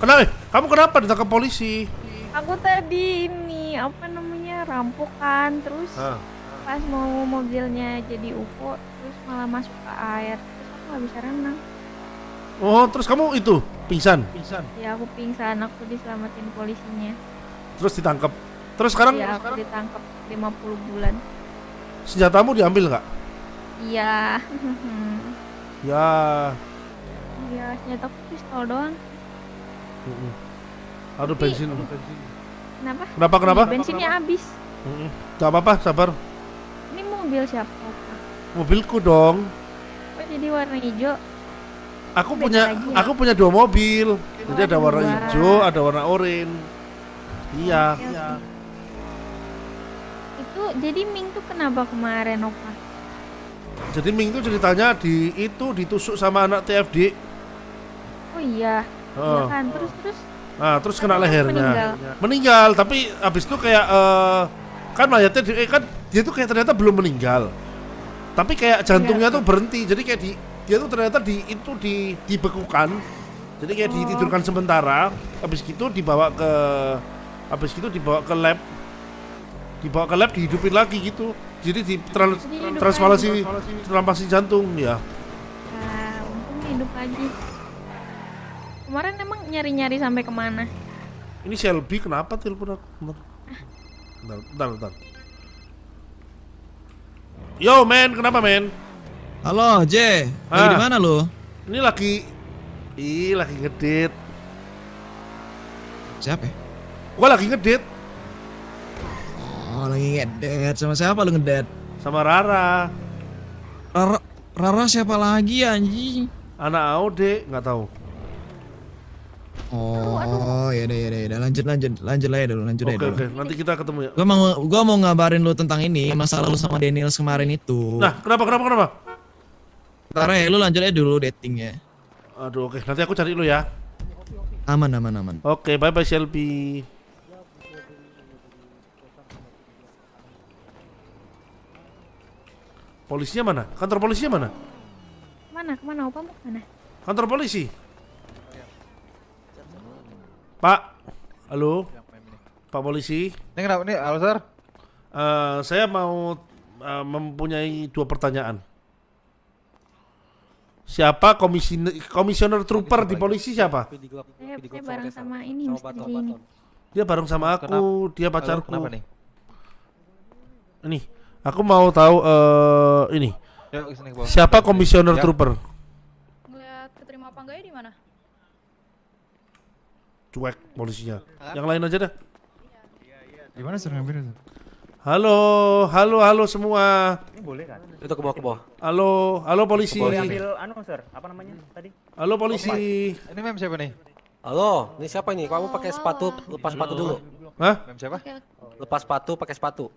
Kamu kenapa ditangkap polisi? Aku tadi ini apa namanya rampokan terus pas mau mobilnya jadi UFO terus malah masuk ke air terus aku nggak bisa renang. Oh, terus kamu itu pingsan? Ya aku pingsan, aku diselamatin polisinya. Terus ditangkap. Terus sekarang Ya aku ditangkap 50 bulan. senjatamu diambil nggak? Iya. Ya. Ya senjata aku pistol doang. Aduh bensin. Kenapa? Kenapa? Bensinnya habis. Gak apa-apa, sabar. Ini mobil siapa? Mobilku dong. Kok jadi warna hijau? Aku punya 2 mobil. Jadi ada warna hijau, ada warna oranye. Iya. Itu jadi Ming tuh kenapa kemarin Opa? Jadi Ming itu ceritanya ditusuk sama anak TFD. Oh iya. Iya kan. Terus Nah, terus kena lehernya. Meninggal, tapi abis itu kayak kan mayatnya kan dia tuh kayak ternyata belum meninggal. Tapi kayak jantungnya tuh berhenti. Jadi kayak dia tuh ternyata dibekukan. Jadi kayak ditidurkan sementara. Habis itu dibawa ke lab. Dihidupin lagi gitu. Jadi transplantasi jantung ya. Nah, untung hidup lagi. Kemarin emang nyari-nyari sampai kemana? Ini Shelby kenapa telepon aku? Bentar. Yo men, kenapa men? Halo J, lagi di mana lu? Ini lagi ngedit. Siapa? Gua lagi ngedit Oh lagi ngedet, sama siapa lu ngedet? sama Rara. Rara siapa lagi anjing? Anak Aude, nggak tahu. Oh ya udah lanjut aja dulu. Oke, nanti kita ketemu ya. Gua mau ngabarin lu tentang ini masalah lu sama Daniel kemarin itu. Nah, kenapa? Ntar ya lu lanjut aja dulu datingnya. Aduh, oke, nanti aku cari lu ya. Aman. Oke, bye Shelby. Polisinya mana? Kantor polisinya mana? Kemana? Opa mau kemana? Kantor polisi. Pak, halo. Pak polisi. Ini kenapa nih, halo sir? Saya mau mempunyai 2 pertanyaan. Siapa komisioner trooper di polisi siapa? Saya bareng sama ini Mr. J ini. Dia bareng sama aku, dia pacarku. Kenapa nih? Ini, aku mau tahu ini. Yuk, kesini, ke bawah. Siapa komisioner Ya. trooper? Ngeliat keterima apa enggaknya di mana? Cuek polisinya. Yang lain aja dah. Gimana sir ngambil itu? Halo semua. Ini boleh kan? Itu ke bawah. Halo polisi. Boleh ambil sir, apa namanya tadi? Halo polisi. Ini mem siapa nih? Halo, ini siapa ini? Kamu pakai sepatu, lepas sepatu dulu. Hah? Mem siapa? Lepas sepatu, pakai sepatu.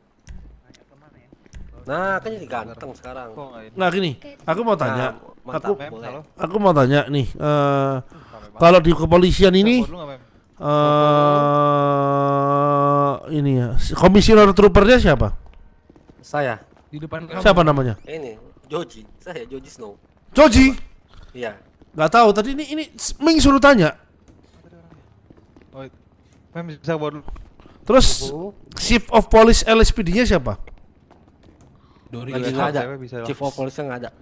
Nah, kan jadi ganteng sekarang. Kok nggak ini? Nah gini, aku mau tanya. Nah, mantap, Mem, boleh. halo? Aku mau tanya nih. Kalau di kepolisian ini, Dulu nggak, Mem? ini ya, komisioner troopernya siapa? Saya. Di depan Siapa namanya? Ini Joji. Saya Joji Snow. Joji. Iya. Nggak tahu. Tadi ini Ming suruh tanya. Oh, Mem bisa bawa dulu. Terus Chief of Police LSPD-nya siapa? Dori Lagi Bisa, nggak ada. cewek bisa lah. Chief of Police nggak ada.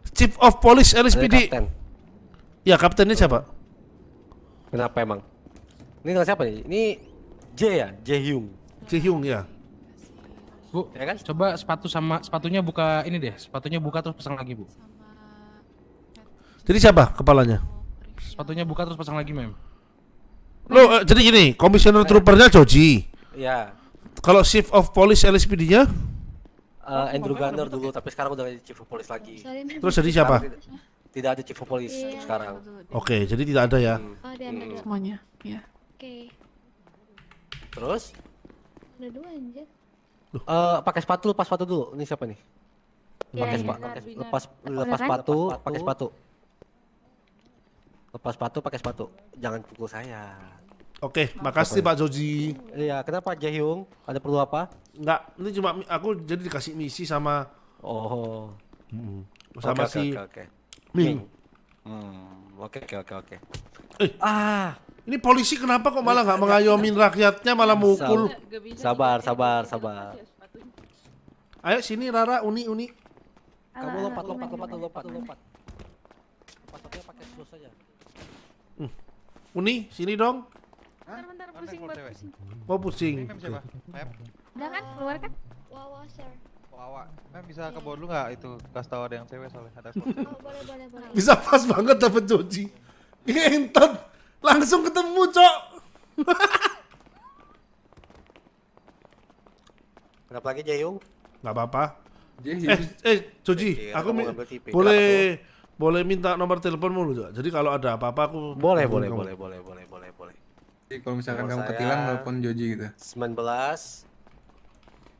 Chief of Police Ada LSPD. kapten. Ya, kaptennya siapa? Kenapa emang? Ini dengan siapa nih? Ini J ya? J Hyung. Ji Hyung ya. Bu, Ya kan? coba sepatunya buka ini deh. Sepatunya buka terus pasang lagi, Bu. Jadi siapa kepalanya? Sepatunya buka terus pasang lagi, Mem. Lo jadi gini, komisioner troopernya Joji. Iya. Kalau Chief of Police LSPD-nya Andrew Gunner dulu, tapi sekarang udah jadi Chief of Police lagi. terus jadi siapa? Sekarang tidak ada Chief of Police untuk sekarang. Oke, jadi tidak ada ya. Oh, ada Semuanya, ya. Oke. Terus Ada 2 anjir. pakai sepatu, lepas sepatu dulu. Ini siapa nih? Pakai lepas sepatu, pakai sepatu. Lepas sepatu, pakai sepatu. Jangan pukul saya. Oke, makasih Pak Joji. Iya, kenapa Jaehyung? Ada perlu apa? Enggak, ini cuma aku jadi dikasih misi sama Oh. sama Oke, si oke. Ming. Oke. Eh. Ini polisi kenapa kok malah nggak mengayomin rakyatnya, malah mukul? Sabar, sabar, sabar. Ayo sini Rara, Uni. Kamu lompat. Lompat satunya pakai sus aja. Uni, sini dong. Bentar, Mana pusing keluar banget, cewek? pusing. Mau pusing. Ini mem siapa? Mem? Udah kan, keluar kan? Wawa, sir. Wawa. Mem bisa ke bawah dulu nggak itu? Kasih tahu ada yang cewek soalnya ada. Oh, boleh. Bisa pas banget dapet Joji. Ngentot. Langsung ketemu, Cok. Kenapa lagi Jayung? Nggak apa-apa. Joji, Iya, aku kamu ngambil TV. boleh minta nomor teleponmu lu, Cok. Jadi kalau ada apa-apa aku Boleh. hubungin kamu. Jadi kalau misalkan Nomor kamu saya- ketilang telepon Joji gitu. 19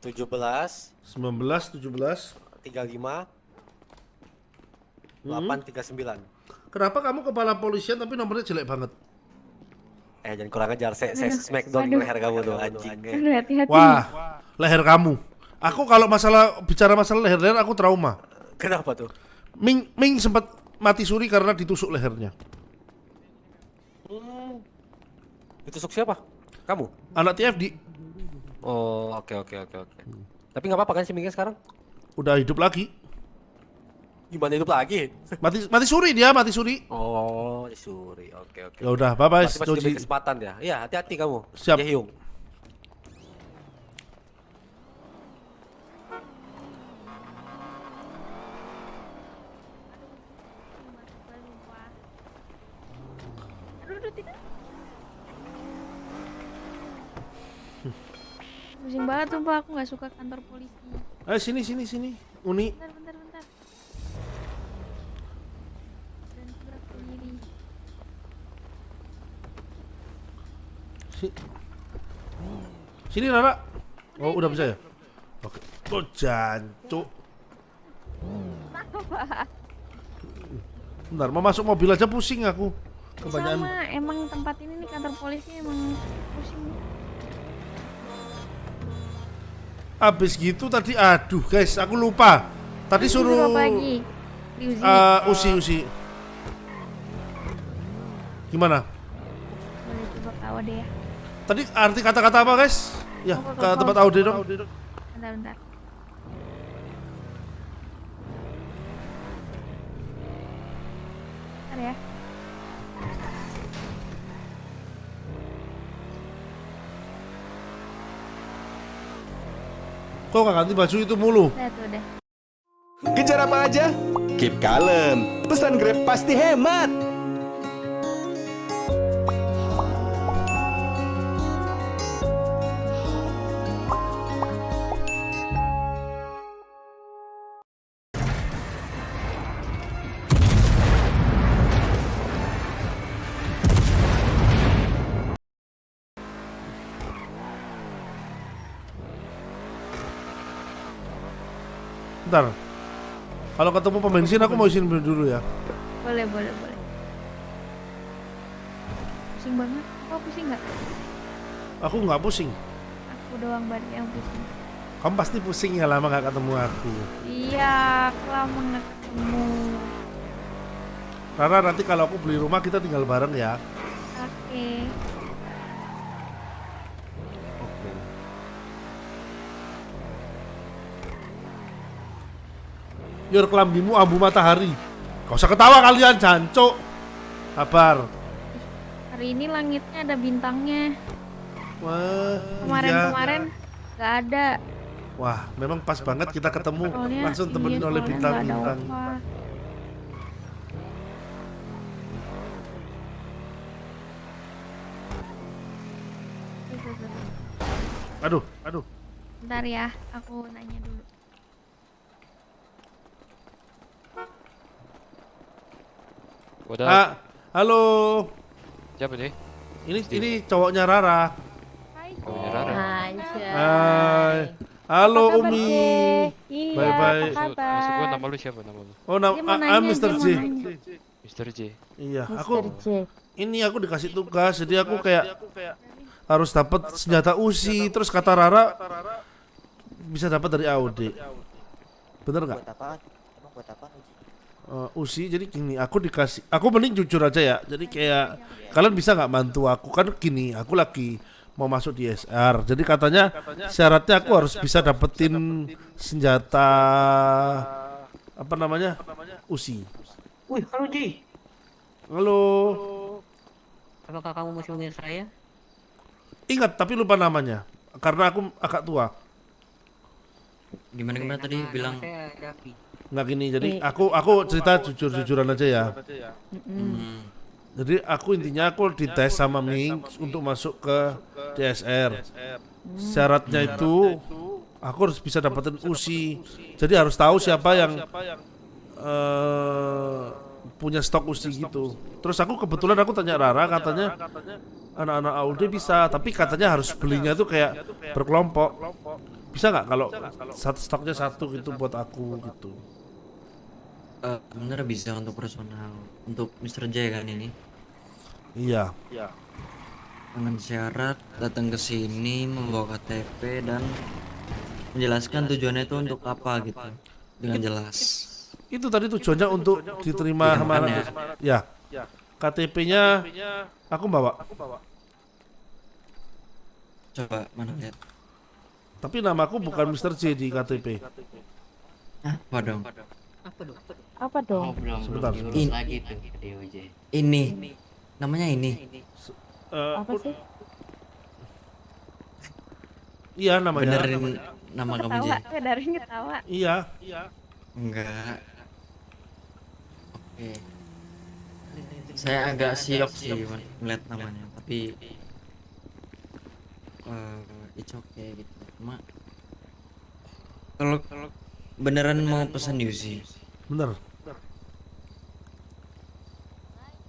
17 19 17. 35 839. Kenapa kamu kepala polisian tapi nomornya jelek banget? Jangan kurang ajar, saya smackdown Waduh. leher kamu tuh anjing. Aduh, hati-hati. Wah, leher kamu. Aku kalau bicara masalah leher aku trauma. Kenapa tuh? Ming sempat mati suri karena ditusuk lehernya. Ditusuk siapa? Kamu? Anak TFD Oh, oke. Tapi nggak apa-apa kan si Mingnya sekarang? udah hidup lagi. Gimana hidup lagi? Mati suri dia, mati suri. Oh, disuruh. Oke. Ya udah, bye-bye Masih Joji. diberi kesempatan ya. Iya, hati-hati kamu. Siap. Jaehyung. Aduh, tidak. Pusing banget sumpah, aku nggak suka kantor polisi. Sini. Uni. Bentar. Dan gerak sendiri. Sini Rara. Oh, udah bisa ya? Oke. Oh, jancuk. Bentar, mau masuk mobil aja pusing aku. Kebanyakan. Sama, emang tempat ini nih kantor polisi emang pusing. Abis gitu tadi, aduh guys, aku lupa. Tadi suruh apa lagi? Diuji. Usi. Gimana? Boleh coba tahu deh ya. Tadi arti kata-kata apa guys? Ya, ke tempat Audi dong. Bentar. Bentar ya. Kok gak ganti baju itu mulu? Udah. Kejar apa aja? Keep kalem. Pesan Grab pasti hemat. Bentar. Kalau ketemu pom bensin aku mau izin dulu ya. Boleh. Pusing banget. Kok pusing nggak? Aku nggak pusing. Aku doang berarti yang pusing. Kamu pasti pusing ya lama nggak ketemu aku. Iya, aku lama nggak ketemu. Rara, nanti kalau aku beli rumah kita tinggal bareng ya. Oke. Yor kelambimu abu matahari. Gak usah ketawa kalian, jancuk. Sabar. Hari ini langitnya ada bintangnya. Wah, Kemarin nggak ada. Wah, memang pas banget kita ketemu. Soalnya Langsung temenin iya, oleh soalnya nggak ada bintang-bintang. Opa. Aduh. Bentar ya, aku nanya dulu. Halo. Siapa nih? Ini cowoknya Rara. Hai. Cowoknya Rara. Hai. Halo Apa kabar, Umi. J? Iya, Bye-bye. apa kabar? Maksud gua nama lu siapa nama lu? Oh, Dia mau nanya, I'm Mr. dia J. mau nanya. Mr. J. Iya, Mr. aku J. ini aku dikasih tugas, jadi aku kayak harus dapat senjata Uzi, terus kata Rara bisa dapat dari Audi. Bener nggak? Buat apaan? Emang buat apaan Uji? Usi, jadi gini, aku mending jujur aja ya. Jadi kayak kalian bisa nggak bantu aku kan gini, aku lagi mau masuk di SR. Jadi katanya syaratnya aku harus bisa dapetin senjata apa namanya? Usi. Wih, halo Ji. Halo. Apakah kamu masih mengenal saya? Ingat tapi lupa namanya karena aku agak tua. Gimana tadi bilang? Saya Davi. Nggak gini, jadi aku cerita jujur-jujuran aja ya. Jadi aku intinya aku dites sama Ming untuk masuk ke DSR. Syaratnya itu aku harus bisa dapetin USI. Jadi harus tahu siapa yang punya stok USI gitu. Terus aku kebetulan aku tanya Rara, katanya anak-anak AUD bisa, tapi katanya harus belinya tuh kayak berkelompok. Bisa nggak kalau satu stoknya satu gitu buat aku gitu? Bener bisa untuk personal, untuk Mr. J kan ini. Iya. Dengan syarat datang ke sini membawa KTP dan menjelaskan tujuannya itu untuk apa gitu dengan jelas. Itu tadi tujuannya untuk diterima sama ya. KTP-nya aku bawa. Coba mana lihat. Tapi namaku bukan Mr. J di KTP. Apa dong? Apa dong? Sebentar. Ini namanya ini. Apa sih? Iya namanya. Benerin nama kamu J. Ketawa, dari ketawa. Iya. Enggak. Oke. Saya agak siok sih melihat namanya, tapi it's okay gitu. Cuma kalau beneran mau pesan UC. Bener.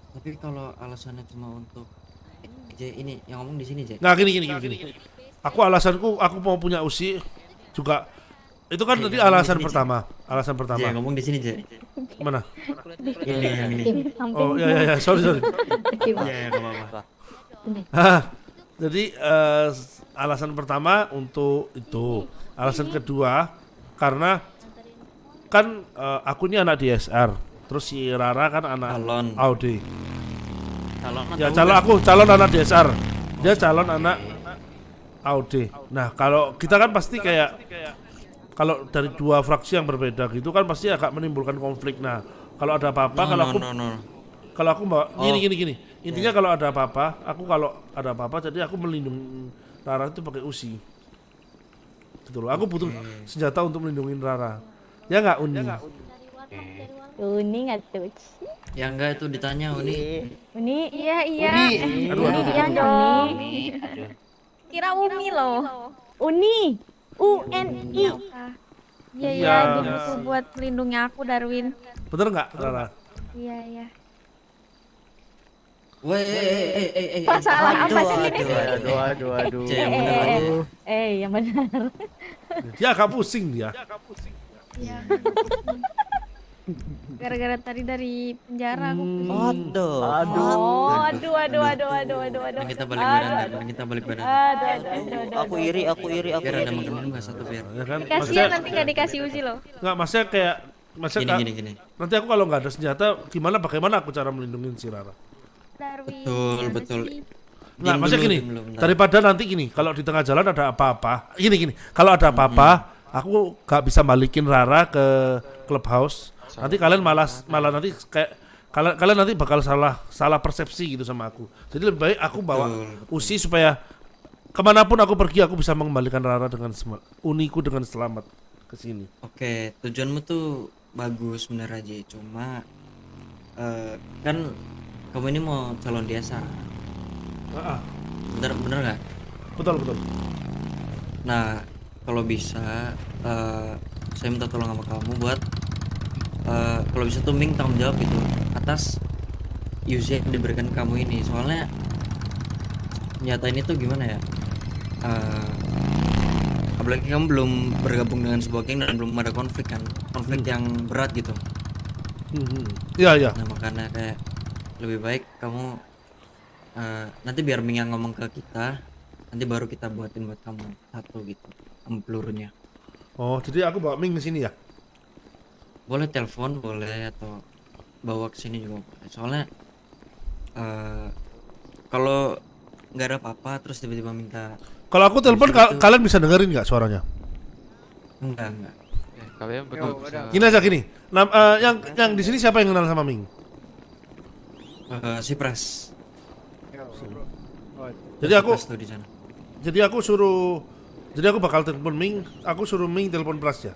Tapi kalau alasannya cuma untuk J ini yang ngomong di sini J. Nah gini. Alasanku aku mau punya USI juga. Itu kan tadi alasan pertama. Alasan J pertama. ngomong di sini J. Mana? Ini yang ini. Oh ya, sorry. Ya enggak apa-apa. Jadi alasan pertama untuk itu. Alasan kedua karena kan aku ini anak DSR. Terus si Rara kan anak Calon. AUD. Ya Calon calon anak DSR. Dia calon anak AUD. Nah kalau kita kan pasti kayak kalau dari dua fraksi yang berbeda gitu kan pasti agak menimbulkan konflik. Nah kalau ada apa-apa kalau aku bawa gini. Intinya kalau ada apa-apa, jadi aku melindungi Rara itu pakai USI. Gitu loh. Aku butuh senjata untuk melindungi Rara. Ya nggak Uni? Uni nggak tuh? Ya enggak itu ditanya Uni. Uni? Iya. Aduh. Iya dong. Kira Umi loh. Uni. UNI. Iya, jadi itu buat melindungi aku, Darwin. Bener nggak Rara? Iya. Weh, Masalah apa sih ini? Aduh. Yang bener aja. Yang benar. Dia agak pusing dia. Iya. Gara-gara tadi dari penjara aku pusing. Aduh. Aduh. Mending kita balik badan. Aduh. Aku iri. Biar ada makan minum nggak satu biar. Ya kan? Kasihan nanti nggak dikasih uji loh. Nggak, maksudnya kayak Gini. nanti aku kalau nggak ada senjata bagaimana aku cara melindungi si Rara? Darwin. Betul. Nggak, Diam maksudnya dulu, gini, diam dulu, bentar. daripada nanti gini, kalau di tengah jalan ada apa-apa, gini, kalau ada apa-apa, aku nggak bisa balikin Rara ke clubhouse. Nanti kalian malah nanti kayak kalian nanti bakal salah persepsi gitu sama aku. Jadi lebih baik aku bawa USI supaya kemanapun aku pergi aku bisa mengembalikan Rara dengan uniku dengan selamat ke sini. Oke, tujuanmu tuh bagus bener aja, cuma kan kamu ini mau calon desa. Bener nggak? Betul. Nah, kalau bisa saya minta tolong sama kamu buat kalau bisa tuh Ming tanggung jawab gitu atas UC yang diberikan kamu ini. Soalnya nyata ini tuh gimana ya? Apalagi kamu belum bergabung dengan sebuah geng dan belum ada konflik yang berat gitu. Iya. Nah makanya kayak lebih baik kamu nanti biar Ming yang ngomong ke kita, nanti baru kita buatin buat kamu satu gitu sama pelurunya. Oh, jadi aku bawa Ming ke sini ya? boleh telepon boleh atau bawa ke sini juga boleh. Soalnya kalau nggak ada apa-apa terus tiba-tiba minta. Kalau aku telepon kalian bisa dengerin nggak suaranya? Enggak. Kalian Gini aja gini. Yang di sini siapa yang kenal sama Ming? Si Pres. Jadi aku Pres tuh di sana. Jadi aku bakal telepon Ming, aku suruh Ming telepon Pras ya.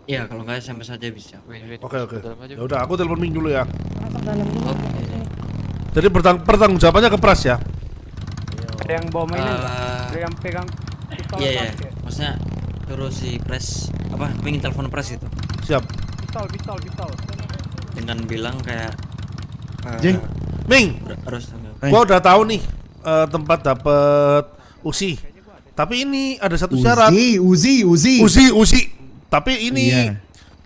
Iya, kalau nggak SMS aja bisa. Oke. Ya udah, aku telepon Ming dulu ya. Oke. Jadi pertanggung jawabannya ke Pras ya. Ada yang bawa mainan nggak? Ada yang pegang pistol Iya. ya? Maksudnya terus si Pres pengen telepon Pres itu Siap. Pistol. dengan bilang kayak Ming, harus gua udah tahu nih tempat dapet Uzi. Tapi ini ada satu syarat. Uzi. Tapi ini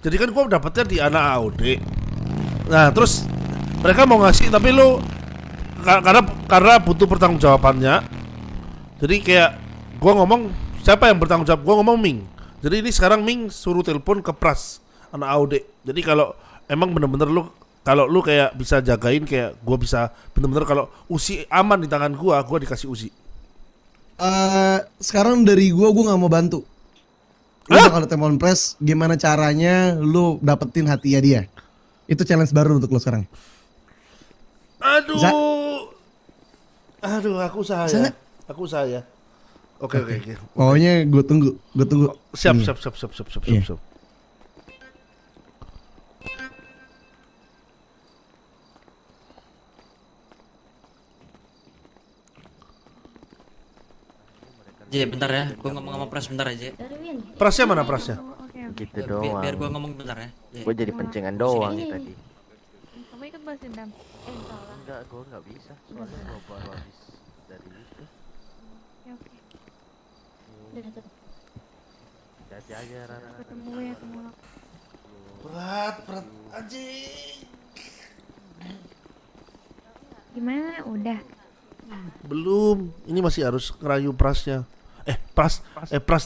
jadi kan gua dapetnya di anak AOD. Nah, terus mereka mau ngasih tapi lu karena butuh pertanggungjawabannya. Jadi kayak gua ngomong siapa yang bertanggung jawab? Gua ngomong Ming. Jadi ini sekarang Ming suruh telepon ke Pras anak AOD. Jadi kalau emang bener-bener kalau lu kayak bisa jagain kayak gua bisa bener-bener kalau Uzi aman di tangan gua dikasih Uzi. Sekarang dari gua nggak mau bantu. Lu bakal telepon Pres, gimana caranya lu dapetin hatinya dia? Itu challenge baru untuk lu sekarang. Aduh, aku usaha ya. Oke. Pokoknya gue tunggu. Siap. J, bentar ya, gua ngomong sama Pres bentar aja. Prasnya mana prasnya? Oke. Gitu doang. Biar gua ngomong bentar ya. Gue jadi pencengan doang nih tadi. Kamu ikut balas dendam? Enggak, gue nggak bisa. Soalnya gue baru habis dari itu. Oke. Jadi aja Rara. Ketemu ya, ketemu. Berat anjing. Gimana? Udah. Belum. Ini masih harus ngerayu Prasnya. Pras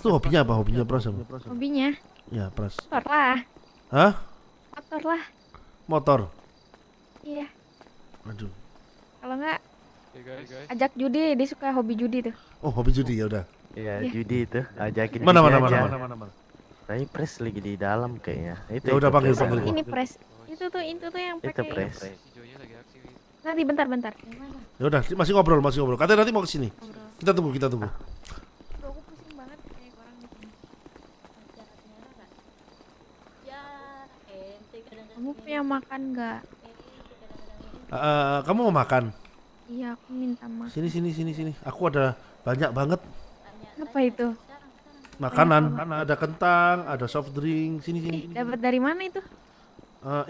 tuh hobinya apa? Hobinya Pras apa? Hobinya? Ya, Pras. Motor lah. Hah? Motor lah. Motor. Iya. Aduh. Kalau enggak ajak judi, dia suka hobi judi tuh. Oh, hobi judi ya udah. Iya, judi itu. Ajakin Mana. Tapi Pres lagi di dalam kayaknya. Ya udah panggil. Ini Pres. Itu tuh yang pakai. Itu Pres. Nanti bentar. Ya udah, masih ngobrol. Katanya nanti mau ke sini. Kita tunggu. Bro, aku pusing banget kayak orang di sini. Kamu punya makan nggak? Kamu mau makan? Iya, aku minta makan. Sini. Aku ada banyak banget Apa itu? makanan. Ada kentang, ada soft drink. Sini. Dapat dari mana itu?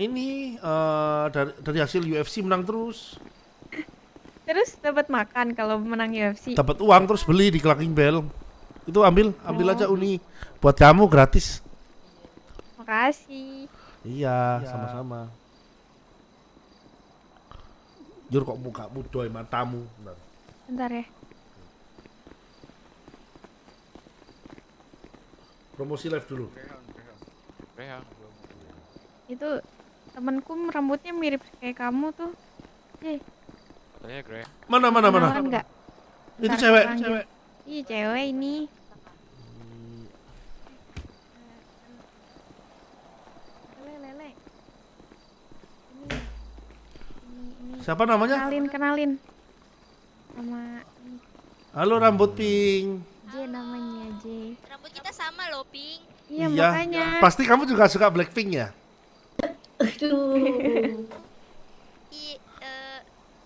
Ini dari hasil UFC menang terus. Terus dapat makan kalau menang UFC. Dapat uang terus beli di Clucking Bell. Itu ambil aja Uni. Buat kamu gratis. Makasih. Iya, sama-sama. Jur kok mukamu doi matamu. Bentar ya. Promosi live dulu. Itu temanku rambutnya mirip kayak kamu tuh. Mana? Kenalan nggak? Itu Bentar, cewek. panggil. Iya, cewek ini. Lele. Ini. Siapa namanya? Kenalin. Sama ini. Halo rambut pink. J namanya J. Rambut kita sama loh, Pink. Iya, makanya. Pasti kamu juga suka Blackpink ya?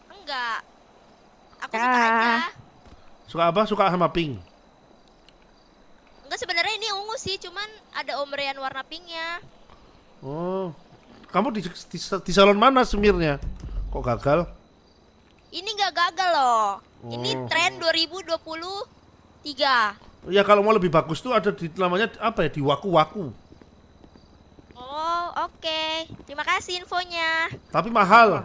Enggak. Aku suka aja. Suka apa? Suka sama pink? Enggak, sebenarnya ini ungu sih, cuman ada omrean warna pinknya. Oh, kamu di salon mana semirnya? Kok gagal? Ini nggak gagal loh. Ini tren 2023. Ya kalau mau lebih bagus tuh ada di namanya apa ya, di Waku. Oh, oke. Terima kasih infonya. Tapi mahal.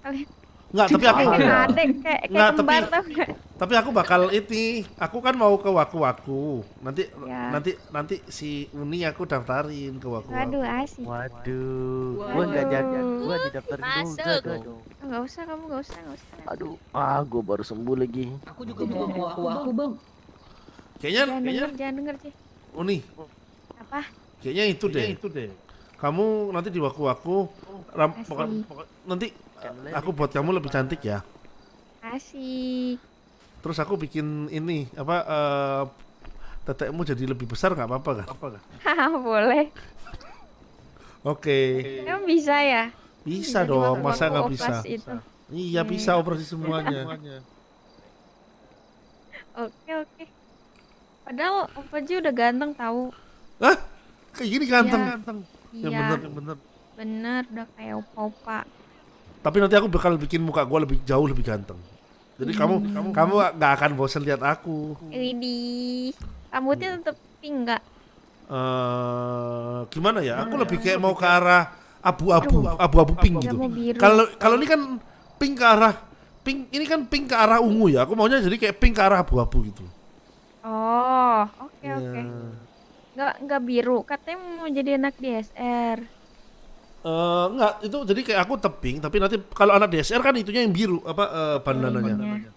Kalian Enggak, tapi aku kayak adek, kayak Nggak, kembar tapi- tau nggak? Tapi aku bakal aku kan mau ke Waku-Waku. Nanti Ya. nanti si Uni aku daftarin ke Waku-Waku. Waduh, asik. Waduh, gua nggak jadi, gua didaftarin juga Masuk. dong. Nggak usah, kamu nggak usah. Aduh, gua baru sembuh lagi. Aku juga mau aku Bang. Kayaknya Jangan denger, Ci. Uni, Apa? kayaknya itu deh. Kamu nanti di Waku-Waku nanti aku buat kamu lebih cantik ya. Asik. Terus aku bikin ini tetekmu jadi lebih besar nggak apa-apa kan? Haha, boleh. Oke. Kamu bisa ya? Bisa dong, di masa nggak waktu bisa? operasi itu. Iya bisa operasi semuanya. Oke. Padahal Opa Ji udah ganteng tahu. Hah? Kayak gini ganteng. Iya. Yang bener. Bener, udah kayak Opa. Tapi nanti aku bakal bikin muka gua jauh lebih ganteng. Jadi kamu nggak akan bosan lihat aku. Widih. Rambutnya tetep pink nggak? Gimana ya? Aku lebih kayak mau ke arah abu-abu pink Nggak gitu. mau biru. Kalau ini kan pink ke arah pink, ini kan pink ke arah ungu ya. Aku maunya jadi kayak pink ke arah abu-abu gitu. Oh, oke. Ya. Nggak biru. Katanya mau jadi anak DSR. Enggak, itu jadi kayak aku tebing, tapi nanti kalau anak DSR kan itunya yang biru bandananya.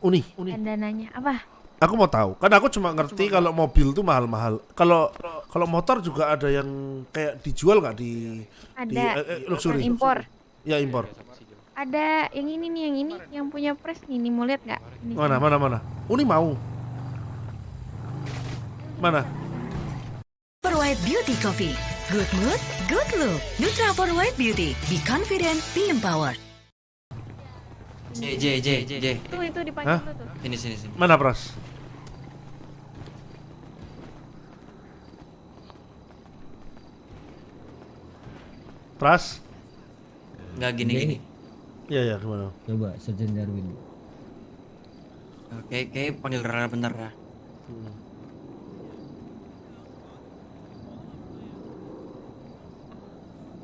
Uni. Bandananya apa? Aku mau tahu, kan aku cuma ngerti kalau mobil tuh mahal-mahal. Kalau motor juga ada yang kayak dijual nggak di Ada. luxury? Yang impor. Ya impor. Ada yang ini nih, yang punya press nih, mau lihat nggak? Ini. Mana? Uni mau. Mana? For White Beauty Coffee. Good mood, good look. Nutra for White Beauty. Be confident, be empowered. J. Itu dipanggil tuh. Sini. Mana Pras? Pras? Nggak gini. Iya gimana? Coba Sergeant Darwin. Oke, panggil Rara bentar ya.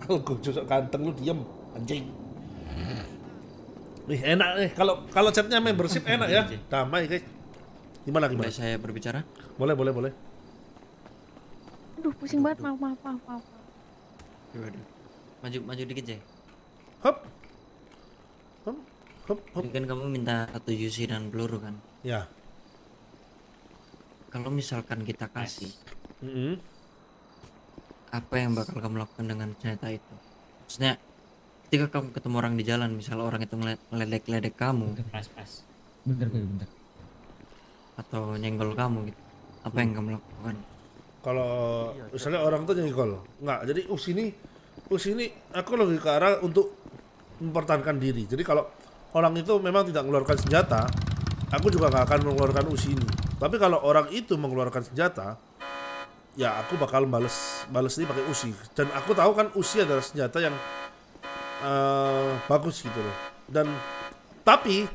Gue cocok ganteng lu diem anjing. Enak nih kalau chatnya membership enak ya. Damai guys. Gimana? Boleh saya berbicara? Boleh. Aduh, pusing banget. Maaf. Maju dikit Jay. Hop. Ini kan kamu minta 1 UC dan peluru kan? Ya. Kalau misalkan kita kasih, Mm-hmm. apa yang bakal kamu lakukan dengan senjata itu? Maksudnya, ketika kamu ketemu orang di jalan, misal orang itu ngeledek kamu, Bentar. atau nyenggol kamu gitu, apa yang kamu lakukan? Kalau misalnya orang tuh nyenggol, nggak. Jadi sini aku lagi ke arah untuk mempertahankan diri. Jadi kalau orang itu memang tidak mengeluarkan senjata, aku juga nggak akan mengeluarkan usi ini. Tapi kalau orang itu mengeluarkan senjata, ya aku bakal balas ini pakai usi. Dan aku tahu kan usi adalah senjata yang bagus gitu loh. Dan tapi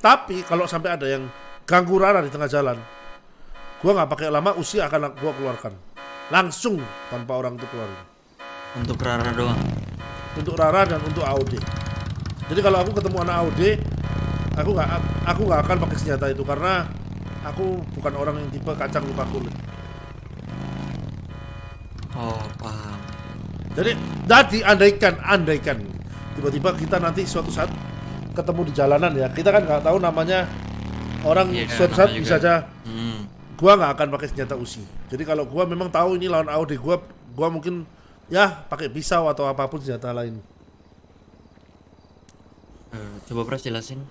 kalau sampai ada yang ganggu Rara di tengah jalan, gua nggak pakai lama, usi akan gua keluarkan langsung tanpa orang itu keluar. Untuk Rara doang? Untuk Rara dan untuk AOD. Jadi kalau aku ketemu anak AOD, aku nggak akan pakai senjata itu karena aku bukan orang yang tipe kacang lupa kulit. Oh, paham. Jadi andaikan tiba-tiba kita nanti suatu saat ketemu di jalanan ya, kita kan nggak tahu namanya orang, suatu saat bisa aja gua nggak akan pakai senjata usi. Jadi kalau gua memang tahu ini lawan AOD, gua mungkin ya pakai pisau atau apapun senjata lain. Coba Pras jelasin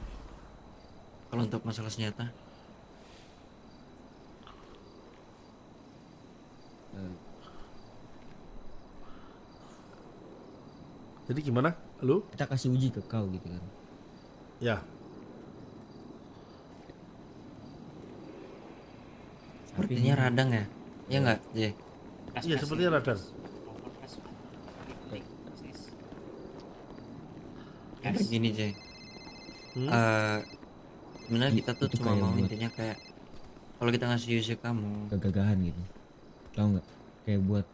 kalau untuk masalah senjata. Jadi gimana? Lu? Kita kasih uji ke kau gitu kan. Ya. Sepertinya radang ya? Ya nggak, Jay? Iya, sepertinya radang. Gini Jay, sebenarnya kita tuh itu cuma kayak mau buat- intinya kayak kalau kita ngasih usia kamu, Gagagahan gitu. Tahu nggak? Kayak buat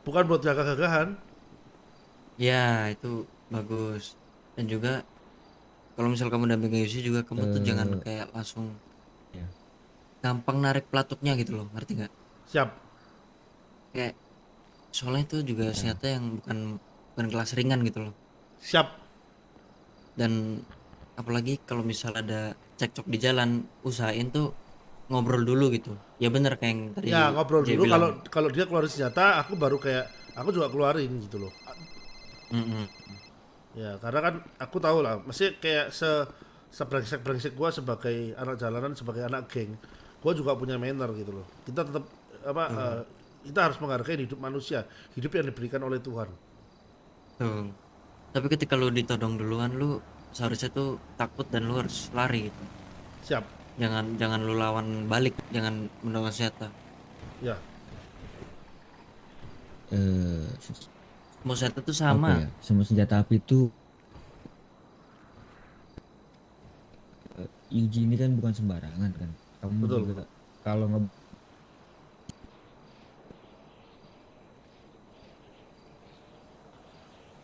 Bukan buat gagah-gagahan. ya itu bagus. Dan juga kalau misal kamu dampingin Yusi juga kamu tuh jangan kayak langsung Ya. gampang narik pelatuknya gitu loh, ngerti nggak? Siap. Kayak soalnya itu juga senjata yang bukan kelas ringan gitu loh. Siap. Dan apalagi kalau misal ada cekcok di jalan, usahain tuh ngobrol dulu gitu. Ya bener kayak yang tadi Ya ngobrol Jay dulu, bilang. kalau dia keluarin senjata, aku baru kayak aku juga keluarin gitu loh. Mm-mm. Ya karena kan aku tahu lah, masih kayak sebrengsek gua sebagai anak jalanan, sebagai anak geng, gua juga punya manner gitu loh. Kita tetap kita harus menghargai hidup manusia, hidup yang diberikan oleh Tuhan. Tuh. Tapi ketika lu ditodong duluan, lu seharusnya tuh takut dan lu harus lari gitu. Siap. Jangan lu lawan balik, jangan menggunakan senjata. Ya. Mau senjata tuh sama. Semua senjata api itu Yuji ini kan bukan sembarangan kan. Kamu Betul. juga kalau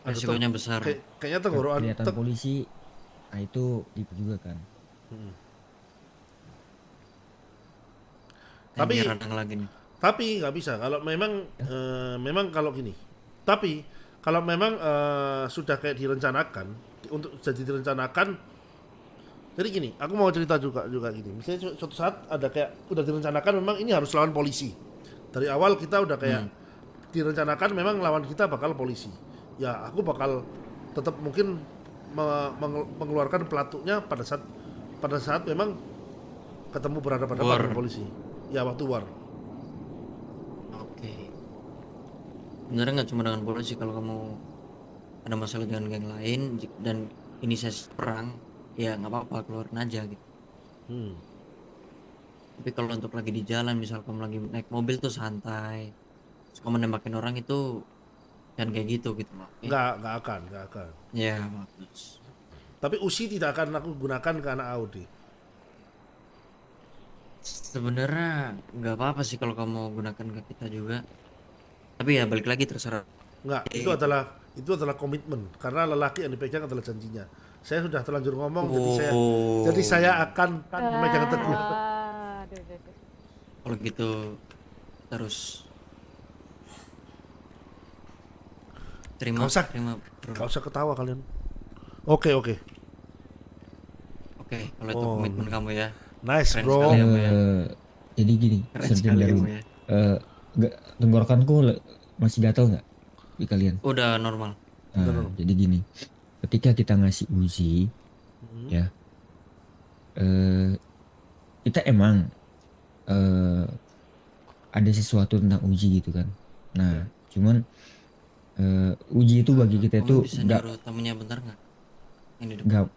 Resikonya besar. Kayaknya tenggorokan. kelihatan polisi, nah itu juga kan. Tapi radang lagi nih. Tapi nggak bisa kalau memang memang kalau gini. Tapi kalau memang sudah kayak direncanakan untuk jadi direncanakan. Jadi gini, aku mau cerita juga gini. Misalnya suatu saat ada kayak udah direncanakan memang ini harus lawan polisi. Dari awal kita udah kayak direncanakan memang lawan kita bakal polisi. Ya aku bakal tetap mungkin mengeluarkan pelatuknya pada saat memang ketemu berhadapan dengan polisi. Ya waktu war. Oke. Sebenarnya nggak cuma dengan polisi, kalau kamu ada masalah dengan geng lain dan inisiasi perang, ya nggak apa-apa, keluarin aja gitu. Tapi kalau untuk lagi di jalan, misal kamu lagi naik mobil tuh santai, terus kamu nembakin orang itu jangan kayak gitu loh. Nggak akan. Ya bagus. Tapi USI tidak akan aku gunakan ke anak Audi. Sebenarnya nggak apa-apa sih kalau kamu gunakan ke kita juga. Tapi ya balik lagi terserah. Nggak, itu adalah komitmen karena lelaki yang dipegang adalah janjinya. Saya sudah terlanjur ngomong, jadi saya akan memegang teguh. Kalau gitu terus terima. Nggak usah ketawa kalian. Oke. Oke, kalau itu komitmen kamu ya. Nice, Keren bro. sekali ya, Bu, ya. Jadi gini, Sergeant Darwin, tenggorokanku masih gatal nggak di kalian? Udah normal. Jadi gini, ketika kita ngasih uji, ya, kita emang ada sesuatu tentang uji gitu kan. Nah, cuman uji itu bagi kita itu bisa nyuruh tamunya bentar nggak?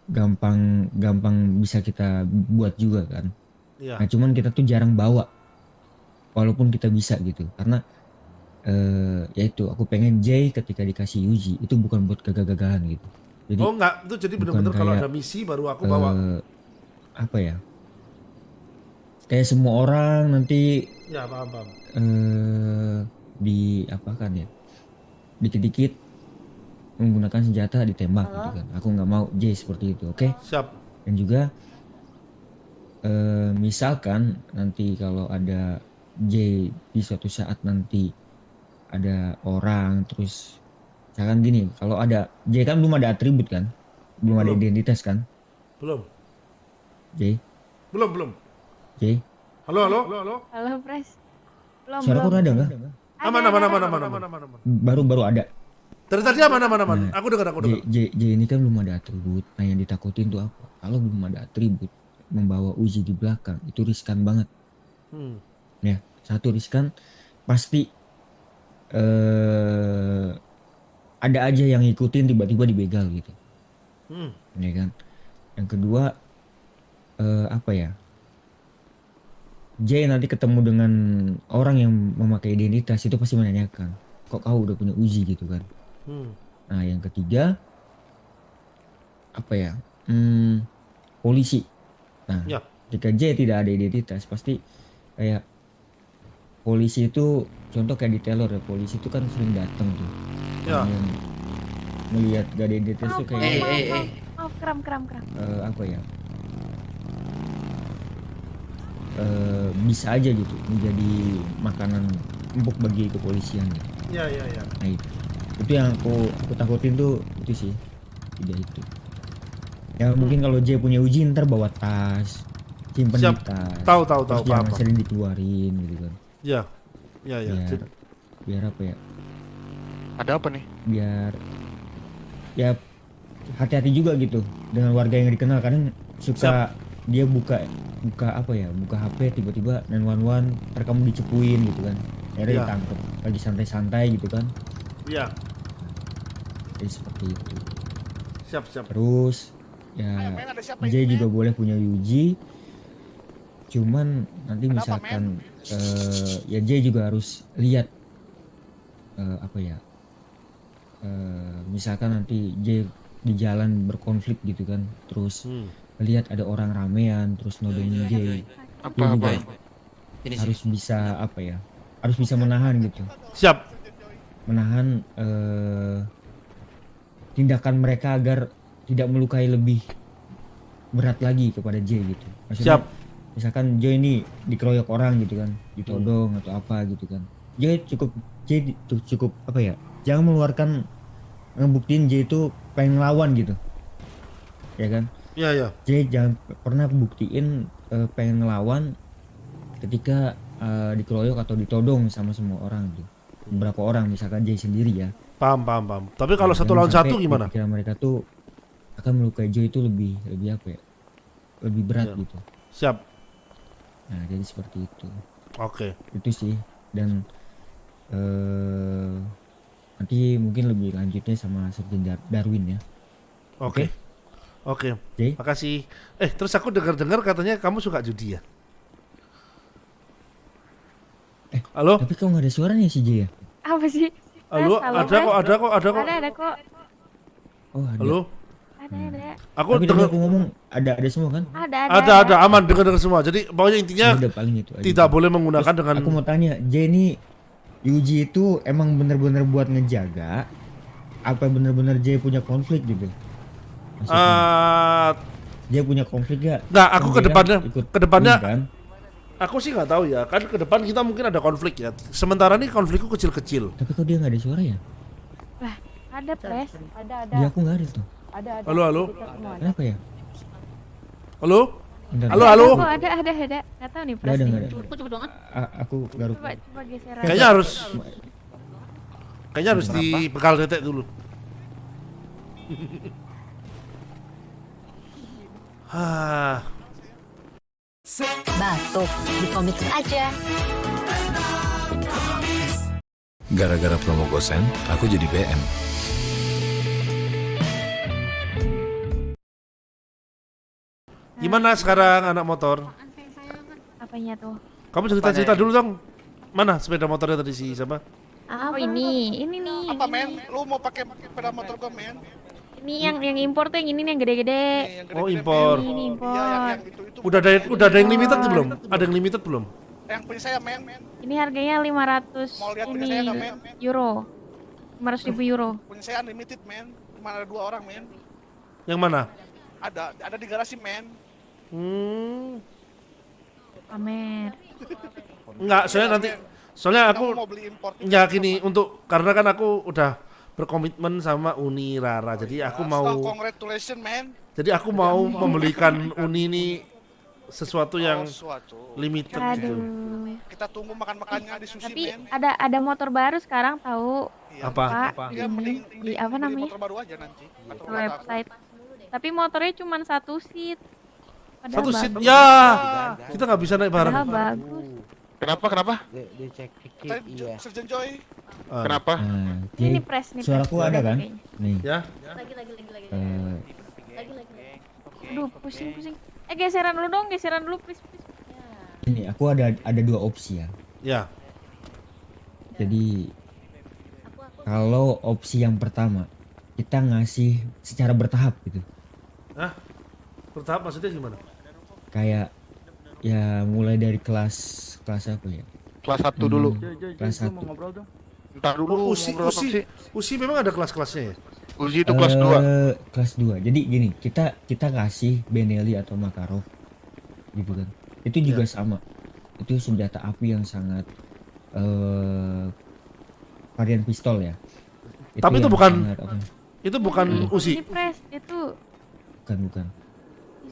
gampang bisa kita buat juga kan. Iya. Nah, cuman kita tuh jarang bawa, walaupun kita bisa gitu, karena yaitu aku pengen Jay ketika dikasih uji itu bukan buat gagah-gagahan gitu. Jadi, enggak, itu jadi benar-benar kalau ada misi baru aku bawa. Apa ya? Kayak semua orang nanti Ya paham. di apa kan ya? Dikit-dikit menggunakan senjata ditembak gitu kan. Aku nggak mau Jay seperti itu, oke? Siap. Dan juga misalkan nanti kalau ada Jay di suatu saat nanti ada orang terus misalkan gini, kalau ada Jay kan belum ada atribut kan, belum ada identitas kan? Belum. Jay? Belum. Jay? Halo. Halo, Pres. Suara kau ada nggak? Aman. Baru ada. Dari tadi aman. Nah, Aku dengar. J ini kan belum ada atribut. Nah, yang ditakutin tuh apa? Kalau belum ada atribut, membawa uji di belakang itu riskan banget. Ya, satu riskan, pasti ada aja yang ngikutin tiba-tiba dibegal gitu. Ya kan. Yang kedua apa ya? J nanti ketemu dengan orang yang memakai identitas itu pasti menanyakan, kok kau udah punya uji gitu kan. Nah, yang ketiga apa ya? Polisi. Nah, ketika J tidak ada identitas, pasti kayak polisi itu, contoh kayak di Taylor ya, polisi itu kan sering datang tuh. Yang melihat gak ada identitas tuh kayak Oh, kram. apa ya? Bisa aja gitu menjadi makanan empuk bagi kepolisian gitu. Iya. Nah itu yang aku takutin tuh itu sih, tidak itu. Ya mungkin kalau J punya uji ntar bawa tas, simpen di Siap. tas. Tahu, terus paham. jangan sering dikeluarin gitu kan. Iya. Biar apa ya? Ada apa nih? Biar ya hati-hati juga gitu dengan warga yang dikenal, kadang suka dia buka apa ya, buka HP tiba-tiba 911 ntar kamu dicepuin gitu kan, akhirnya Iya. ditangkap lagi santai-santai gitu kan. Iya. Jadi seperti itu. Siap. Terus ya J juga boleh punya Yuji, cuman nanti misalkan ya J juga harus lihat apa ya, misalkan nanti J di jalan berkonflik gitu kan, terus lihat ada orang ramean terus nodongin J, dia juga harus bisa apa ya, harus bisa menahan gitu. Siap. Menahan tindakan mereka agar tidak melukai lebih berat lagi kepada J gitu. Maksudnya, Siap. misalkan J ini dikeroyok orang gitu kan, ditodong atau apa gitu kan, J cukup apa ya, jangan mengeluarkan ngebuktiin J itu pengen ngelawan gitu, ya kan. Iya. J jangan pernah buktiin pengen ngelawan ketika dikeroyok atau ditodong sama semua orang gitu. Beberapa orang, misalkan J sendiri ya. Paham. Tapi kalau satu lawan satu gimana? Kira mereka tuh akan melukai J itu lebih apa ya? Lebih berat gitu. Siap. Nah, jadi seperti itu. Oke. Itu sih. Dan nanti mungkin lebih lanjutnya sama Sergeant Darwin ya. Oke. J? Makasih. Terus aku dengar katanya kamu suka judi ya? Halo? Tapi kok nggak ada suaranya sih J ya? Apa sih? Halo, Halo, ada kok. Ada kok. Oh, ada. Halo? Ada. Aku Tapi tadi dengar aku ngomong ada semua kan? ada aman dengar semua. Jadi pokoknya intinya Ya udah, paling itu aja. tidak boleh menggunakan Terus dengan aku mau tanya, J ini Yuji itu emang bener-bener buat ngejaga apa bener-bener J punya konflik gitu? Maksudnya, J punya konflik gak? Nggak, aku Kan ke J depannya kan? Kan? aku sih nggak tahu ya. Kan ke depan kita mungkin ada konflik ya. Sementara ini konflikku kecil-kecil. Tapi kok dia nggak ada suara ya? Lah, ada Pres. Ada. Dia aku nggak ada tuh. Ada. Halo. Kenapa ya? Halo? Bentar, Halo. Kok ada. Nggak tahu nih Pres. Nggak ada. Cepet banget. Aku garuk. Coba geser. Kayaknya harus dibekal tetek dulu. Batuk di komik aja. Gara-gara promo Gosen, aku jadi BM. Gimana sekarang anak motor? Apanya tuh? Kamu cerita dulu dong. Mana sepeda motornya tadi si siapa? Oh ini nih. Apa men? Lu mau pakai sepeda motor gua men? Ini yang impor tuh yang ini nih yang gede-gede. Oh impor. Ini impor. Iya, yang itu. Udah ada yang limited belum? Ada yang limited belum? Yang punya saya men. Ini harganya 500 Mau lihat punya saya nggak, men? euro. 500.000 euro. Punya saya unlimited men. Cuma ada 2 orang men. Yang mana? Ada di garasi men. Pamer. Enggak, soalnya aku mau beli impor. ya gini, karena kan aku udah berkomitmen sama Uni Rara, jadi aku mau Congratulations man. Jadi aku mau membelikan Uni ini sesuatu yang limited gitu. Kita tunggu makan-makannya di sushi Tapi men. ada motor baru sekarang tahu. Apa? Pak, Iya, di apa namanya? Motor baru aja nanti. Atau Website. Tapi motornya cuma 1 seat. Padahal Satu seat bagus. ya. Kita nggak bisa naik bareng. Padahal bagus. Kenapa? Dicek dikit, iya. Sergeant Joy. Kenapa? Nah, Ini J, press nih. suaraku ada kan? Nih. Ya. Lagi. eh, Aduh, pusing. Geseran dulu please. ini aku ada 2 opsi ya. Ya. Jadi kalau opsi yang pertama kita ngasih secara bertahap gitu. Hah? Bertahap maksudnya gimana? Kayak ya mulai dari kelas apa ya? Kelas 1 dulu. Kelas 1. Entar dulu. Usi memang ada kelas-kelasnya ya? Uzi itu kelas 2. Kelas 2. Jadi gini, kita kasih Benelli atau Makarov gitu kan. Itu juga sama. Itu senjata api yang sangat varian pistol ya. Tapi itu yang bukan sangat, itu bukan Uzi. Ini Pres, itu bukan.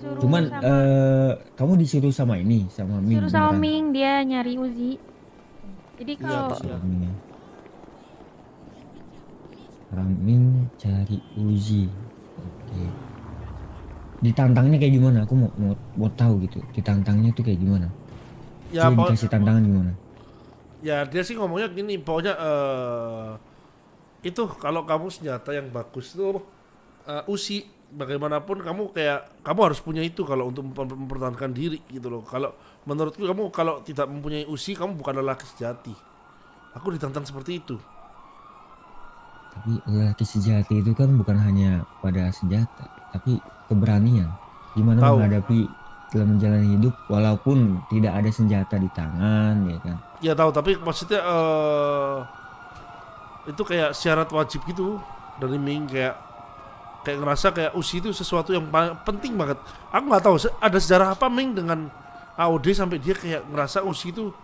disuruh Cuman sama, kamu disuruh sama ini, sama Ming. disuruh sama beneran. Ming, dia nyari Uzi. Jadi kalau Disuruh Ming ya. Sekarang Ming cari Uzi. Oke. Ditantangnya kayak gimana? Aku mau tahu gitu. Ditantangnya tuh kayak gimana? Ya, Dia dikasih tantangan gimana? Ya dia sih ngomongnya gini, pokoknya itu kalau kamu senjata yang bagus tuh Uzi, bagaimanapun kamu harus punya itu kalau untuk mempertahankan diri gitu loh. Kalau menurutku kamu kalau tidak mempunyai Uzi, kamu bukan lelaki sejati. Aku ditantang seperti itu. Tapi lelaki sejati itu kan bukan hanya pada senjata, tapi keberanian. Gimana Tahu. menghadapi dalam menjalani hidup walaupun tidak ada senjata di tangan, ya kan? Ya tahu, tapi maksudnya itu kayak syarat wajib gitu dari Ming, kayak ngerasa kayak Uzi itu sesuatu yang penting banget. Aku nggak tahu ada sejarah apa Ming dengan AOD sampai dia kayak ngerasa Uzi itu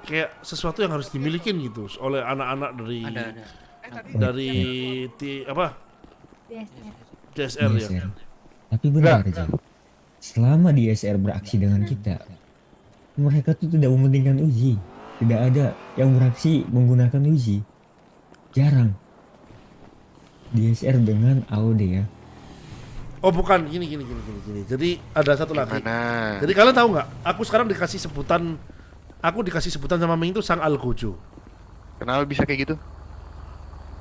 kayak sesuatu yang harus dimilikin gitu oleh anak-anak dari DSR ya. DSR. Tapi benar aja. Selama DSR beraksi dengan kita, mereka tuh tidak mementingkan Uzi. Tidak ada yang beraksi menggunakan Uzi. Jarang. DSR dengan AOD ya. Oh bukan, gini. Jadi ada satu lagi. Jadi kalian tahu nggak? Aku sekarang dikasih sebutan sama Ming itu Sang Algojo. Kenapa bisa kayak gitu?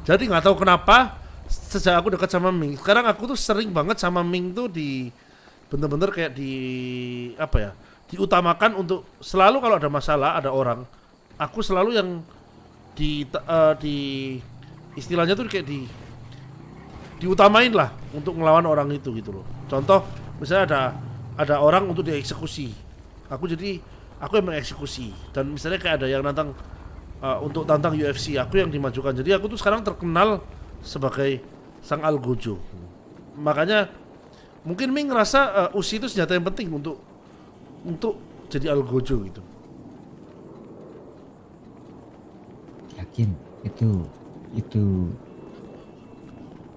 Jadi nggak tahu kenapa sejak aku dekat sama Ming, sekarang aku tuh sering banget sama Ming tuh bener-bener kayak diutamakan untuk selalu kalau ada masalah, ada orang, aku selalu yang di istilahnya tuh kayak diutamain lah untuk ngelawan orang itu gitu loh. Contoh misalnya ada orang untuk dieksekusi, aku yang mengeksekusi. Dan misalnya kayak ada yang untuk tantang UFC, aku yang dimajukan. Jadi aku tuh sekarang terkenal sebagai Sang Algojo. Makanya mungkin Ming ngerasa Uzi itu senjata yang penting untuk jadi Algojo gitu. Yakin itu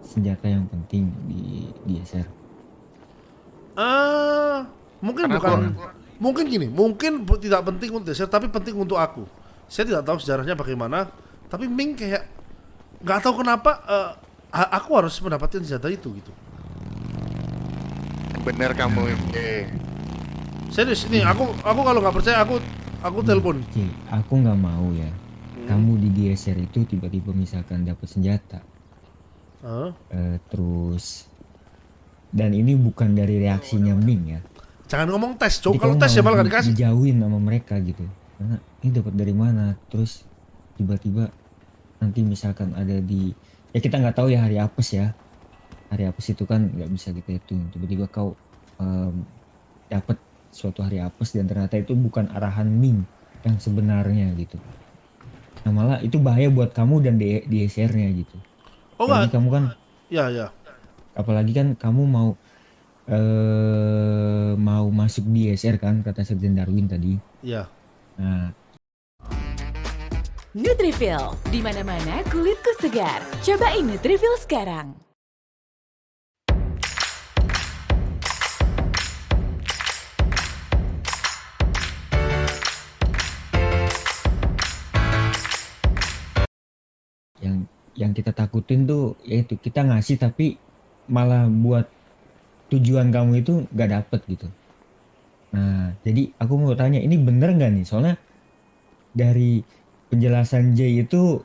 senjata yang penting di DSR. Mungkin gini, mungkin tidak penting untuk DSR tapi penting untuk aku. Saya tidak tahu sejarahnya bagaimana, tapi Ming kayak nggak tahu kenapa aku harus mendapatkan senjata itu gitu. Bener kamu. Serius ini aku kalau nggak percaya aku telepon. Oke, aku nggak mau ya. Kamu di DSR itu tiba-tiba misalkan dapat senjata. Terus dan ini bukan dari reaksinya Ming ya. Jangan ngomong tes, Cok. Kalau tes ya malah nggak dikasih. Dijauhin sama mereka gitu. Karena ini dapat dari mana? Terus tiba-tiba nanti misalkan ada ya kita nggak tahu ya hari apes ya. Hari apes itu kan nggak bisa kita hitung. Tiba-tiba kau dapat suatu hari apes dan ternyata itu bukan arahan Ming yang sebenarnya gitu. Nah malah itu bahaya buat kamu dan DSR-nya gitu. Oh enggak. Kamu kan ya. Apalagi kan kamu mau masuk DSR kan kata Sergeant Darwin tadi. Iya. Nah, Nutrifil, di mana-mana kulitku segar. Cobain Nutrifil sekarang. yang kita takutin tuh yaitu kita ngasih tapi malah buat tujuan kamu itu nggak dapet gitu. Nah, jadi aku mau tanya ini bener nggak nih? Soalnya dari penjelasan Jay itu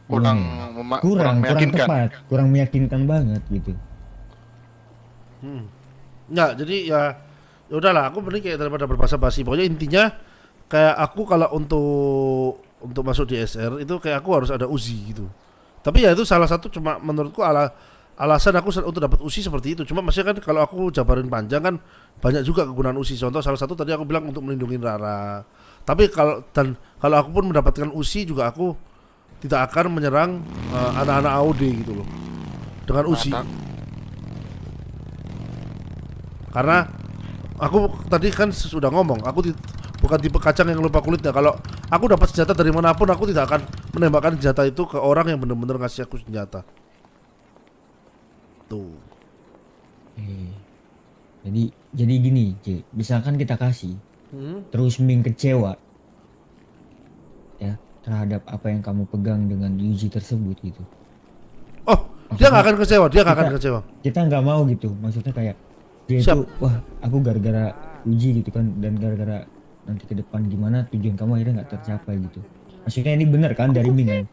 kurang tepat, kurang meyakinkan banget gitu. Nggak, jadi ya udahlah, aku mending kayak daripada berbasa-basi. Pokoknya intinya kayak aku kalau untuk masuk di SR itu kayak aku harus ada Uzi gitu. Tapi ya itu salah satu cuma menurutku alasan aku untuk dapat Uzi seperti itu. Cuma maksudnya kan kalau aku jabarin panjang kan banyak juga kegunaan Uzi. Contoh salah satu tadi aku bilang untuk melindungi Rara. Tapi kalau aku pun mendapatkan Uzi juga aku tidak akan menyerang anak-anak AOD gitu loh. dengan Uzi. Mantap. Karena aku tadi kan sudah ngomong, aku bukan tipe kacang yang lupa kulitnya. Kalau aku dapat senjata dari manapun, aku tidak akan menembakkan senjata itu ke orang yang benar-benar ngasih aku senjata. Tuh. Jadi gini, C. Misalkan kita kasih, terus Ming kecewa, ya terhadap apa yang kamu pegang dengan Yuji tersebut gitu. Oh, dia nggak akan kecewa, dia nggak akan kecewa. Kita nggak mau gitu, maksudnya kayak dia itu, wah aku gara-gara Yuji gitu kan, dan gara-gara nanti ke depan gimana tujuan kamu akhirnya nggak tercapai gitu. Maksudnya ini benar kan dari Ming kan?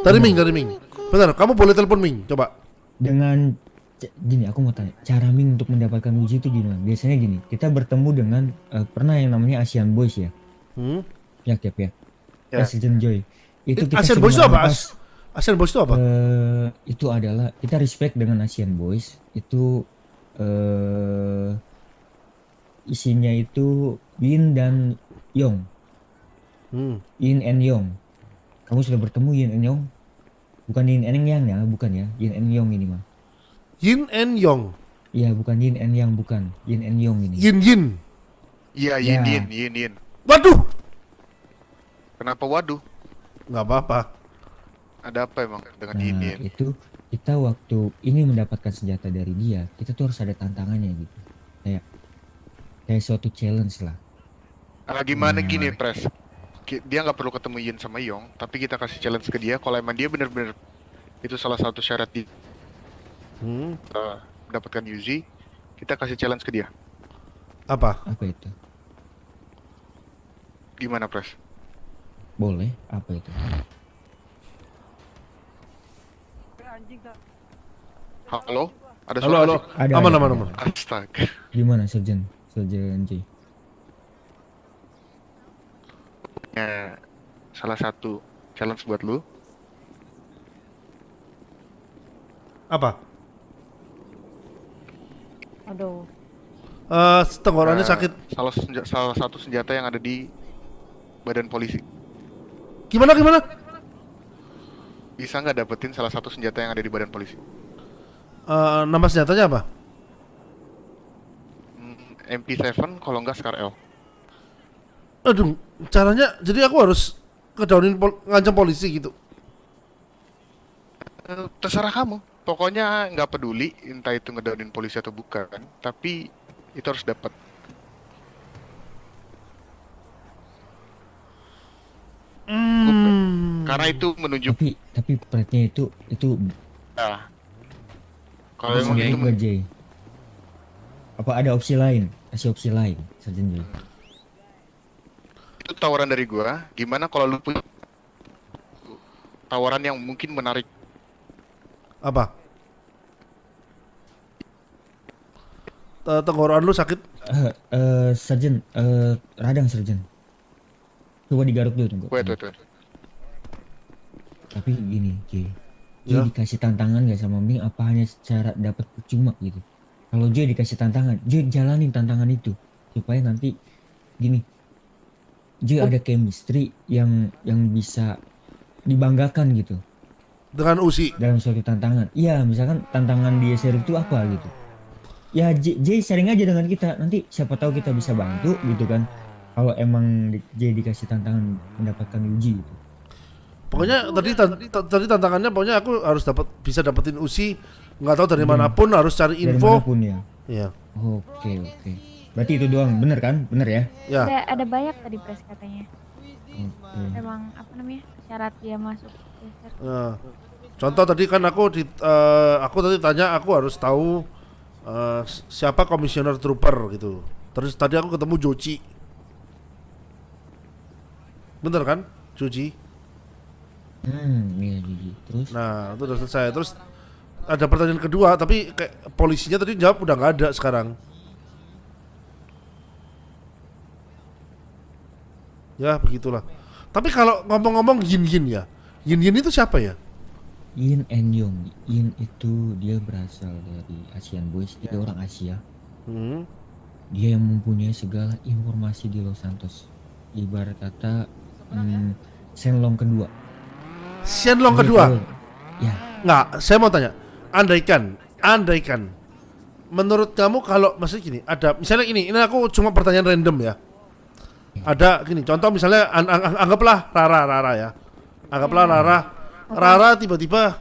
Dari Ming. Benar, kamu boleh telepon Ming, coba. Dengan gini, aku mau tanya, cara Ming untuk mendapatkan Uji itu gimana? Biasanya gini, kita bertemu dengan pernah yang namanya Asian Boys ya. Ya. President Joy. Itu kita Asian Boys itu apa? Asian Boys itu apa? Itu adalah kita respect dengan Asian Boys. Itu isinya itu Yin dan Yong. Yin and Yong. Kamu sudah bertemu Yin and Yong? Bukan Yin and Yang ya, bukan ya. Yin and Yong ini mah. Yin and Yong. Iya, bukan Yin and Yang, bukan. Yin and Yong ini. Yin. Iya, yin. Waduh. Kenapa waduh? Nggak apa-apa. Ada apa emang dengan yin? Itu kita waktu ini mendapatkan senjata dari dia, kita tuh harus ada tantangannya gitu. Kayak suatu challenge lah. Gimana gini, Pres? Dia nggak perlu ketemu Yin sama Yong, tapi kita kasih challenge ke dia. Kalau emang dia bener-bener itu salah satu syarat di mendapatkan Yuji, kita kasih challenge ke dia. Apa itu? Gimana, Pres? Boleh, apa itu? Halo? Ada Halo. suara sih? Ada. Aman. Astaga. Gimana, Sergeant J? Salah satu challenge buat lu. Apa? Aduh. Tenggorokannya sakit. Salah satu senjata yang ada di badan polisi. Gimana? Bisa nggak dapetin salah satu senjata yang ada di badan polisi? Nama senjatanya apa? MP7 kalau nggak Scar L. Aduh, caranya jadi aku harus ngedownin ngancam polisi gitu. Terserah kamu. Pokoknya nggak peduli entah itu ngedownin polisi atau bukan, tapi itu harus dapat. Karena itu menunjuk. Tapi pride-nya itu. Kalau emang itu J. Apa ada opsi lain? Kasih opsi lain, Sergeant J. Itu tawaran dari gua. Gimana kalau lu punya tawaran yang mungkin menarik? Apa? Tenggorokan lu sakit? Sergeant, radang Sergeant. Coba digaruk dulu tunggu. Wait. Tapi gini, J. J dikasih tantangan gak sama Ming apa hanya secara dapat percuma gitu? Kalau J dikasih tantangan, J jalanin tantangan itu supaya nanti gini. J ada chemistry yang bisa dibanggakan gitu. Dengan Uzi dalam suatu tantangan. Iya, misalkan tantangan di SR itu apa gitu. Ya J sharing aja dengan kita. Nanti siapa tahu kita bisa bantu gitu kan. Kalau emang J dikasih tantangan mendapatkan uji gitu. Pokoknya tadi tantangannya pokoknya aku harus bisa dapetin Uzi, nggak tahu dari manapun, harus cari info. Dari manapun ya. Iya. Oke. Berarti itu doang, bener kan? Bener ya? Ya. Ada banyak tadi Pres katanya. Oke. Emang apa namanya? Syarat dia masuk. Nah, contoh tadi kan aku tadi tanya aku harus tahu siapa komisioner trooper gitu. Terus tadi aku ketemu Joji. Bener kan? Joji. Iya Joji. Terus? Nah, itu udah selesai. Terus ada pertanyaan kedua, tapi kayak polisinya tadi jawab udah nggak ada sekarang. Ya begitulah. Tapi kalau ngomong-ngomong Yin ya, Yin itu siapa ya? Yin and Yong. Yin itu dia berasal dari Asian Boys, dia orang Asia. Dia yang mempunyai segala informasi di Los Santos. Ibarat kata Shenlong kedua. Shenlong kedua? Ya. Nggak, saya mau tanya. andaikan menurut kamu kalau maksudnya gini, ada misalnya ini aku cuma pertanyaan random ya. Ada gini, contoh misalnya anggaplah Rara ya. Anggaplah Rara tiba-tiba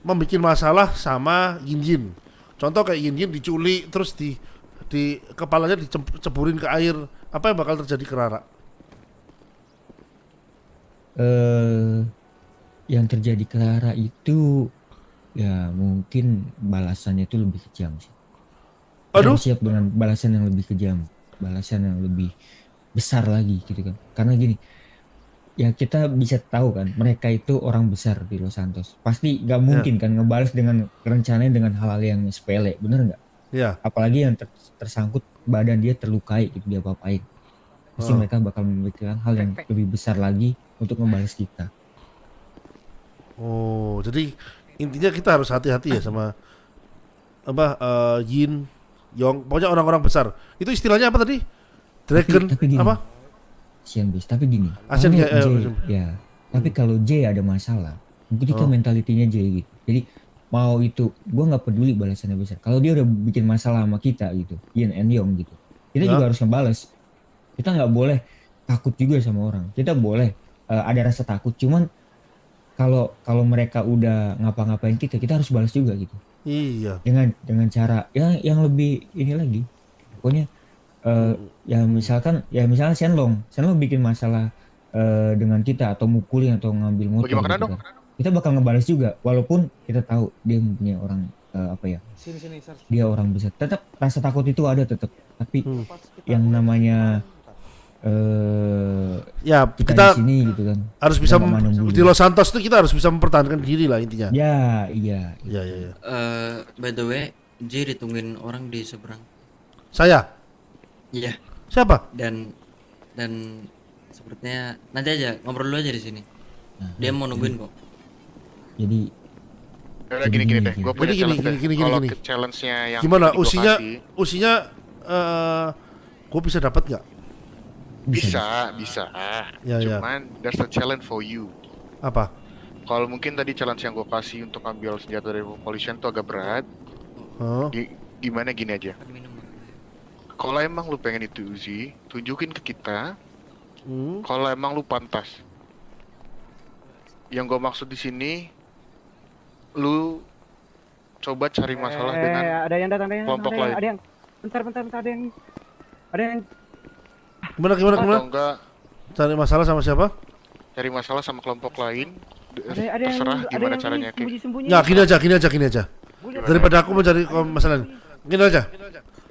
membuat masalah sama Yin. Contoh kayak Yin diculik terus di kepalanya diceburin ke air, apa yang bakal terjadi ke Rara? Yang terjadi ke Rara itu ya mungkin balasannya itu lebih kejam sih. Aduh. Siap dengan balasan yang lebih kejam, balasan yang lebih besar lagi gitu kan. Karena gini, ya kita bisa tahu kan mereka itu orang besar di Los Santos. Pasti gak mungkin kan ngebalas dengan rencananya dengan hal-hal yang sepele, bener nggak? Iya. Apalagi yang tersangkut badan dia terlukai gitu, dia apa-apain. Pasti mereka bakal memikirkan hal yang lebih besar lagi untuk membalas kita. Oh, jadi intinya kita harus hati-hati ya sama Yin, Yong, pokoknya orang-orang besar. Itu istilahnya apa tadi? Dragon tapi gini, apa? Asian base. Tapi gini, Asian kalau tapi kalau J ada masalah, itu kan mentalitinya J gitu. Jadi mau itu, gua nggak peduli balasannya besar. Kalau dia udah bikin masalah sama kita gitu, Yin and Yong gitu, kita juga harus ngebales. Kita nggak boleh takut juga sama orang. Kita boleh ada rasa takut. Cuman kalau mereka udah ngapa-ngapain kita harus balas juga gitu. Iya. Dengan cara yang lebih ini lagi. Pokoknya misalnya Shenlong bikin masalah dengan kita atau mukulin atau ngambil motor gitu kan. Kita bakal ngebalas juga walaupun kita tahu dia punya orang dia orang besar. Tetap rasa takut itu ada tetap. Tapi yang namanya kita di sini gitu kan harus bisa di Los Santos itu kita harus bisa mempertahankan diri lah intinya. Iya. By the way, J ditungguin orang di seberang. Saya? Iya. Siapa? Dan sepertinya nanti aja ngobrol dulu aja di sini. Dia mau nungguin kok. Jadi gini deh, gue punya challenge deh. Kalau challenge-nya yang gimana? Usinya gue bisa dapat nggak? Bisa. Ya. Cuman there's a challenge for you. Apa? Kalau mungkin tadi challenge yang gue kasih untuk ambil senjata dari polisian tuh agak berat. Gimana gini aja. Kalau emang lu pengen itu Uzi, tunjukin ke kita. Kalau emang lu pantas. Yang gue maksud di sini, lu coba cari masalah dengan ada yang datang, kelompok lain. Ada yang bentar ada yang Gimana? Enggak. Cari masalah sama siapa? Cari masalah sama kelompok lain. Ada terserah gimana caranya. Ya gini aja. Daripada aku mencari masalah. Gini aja.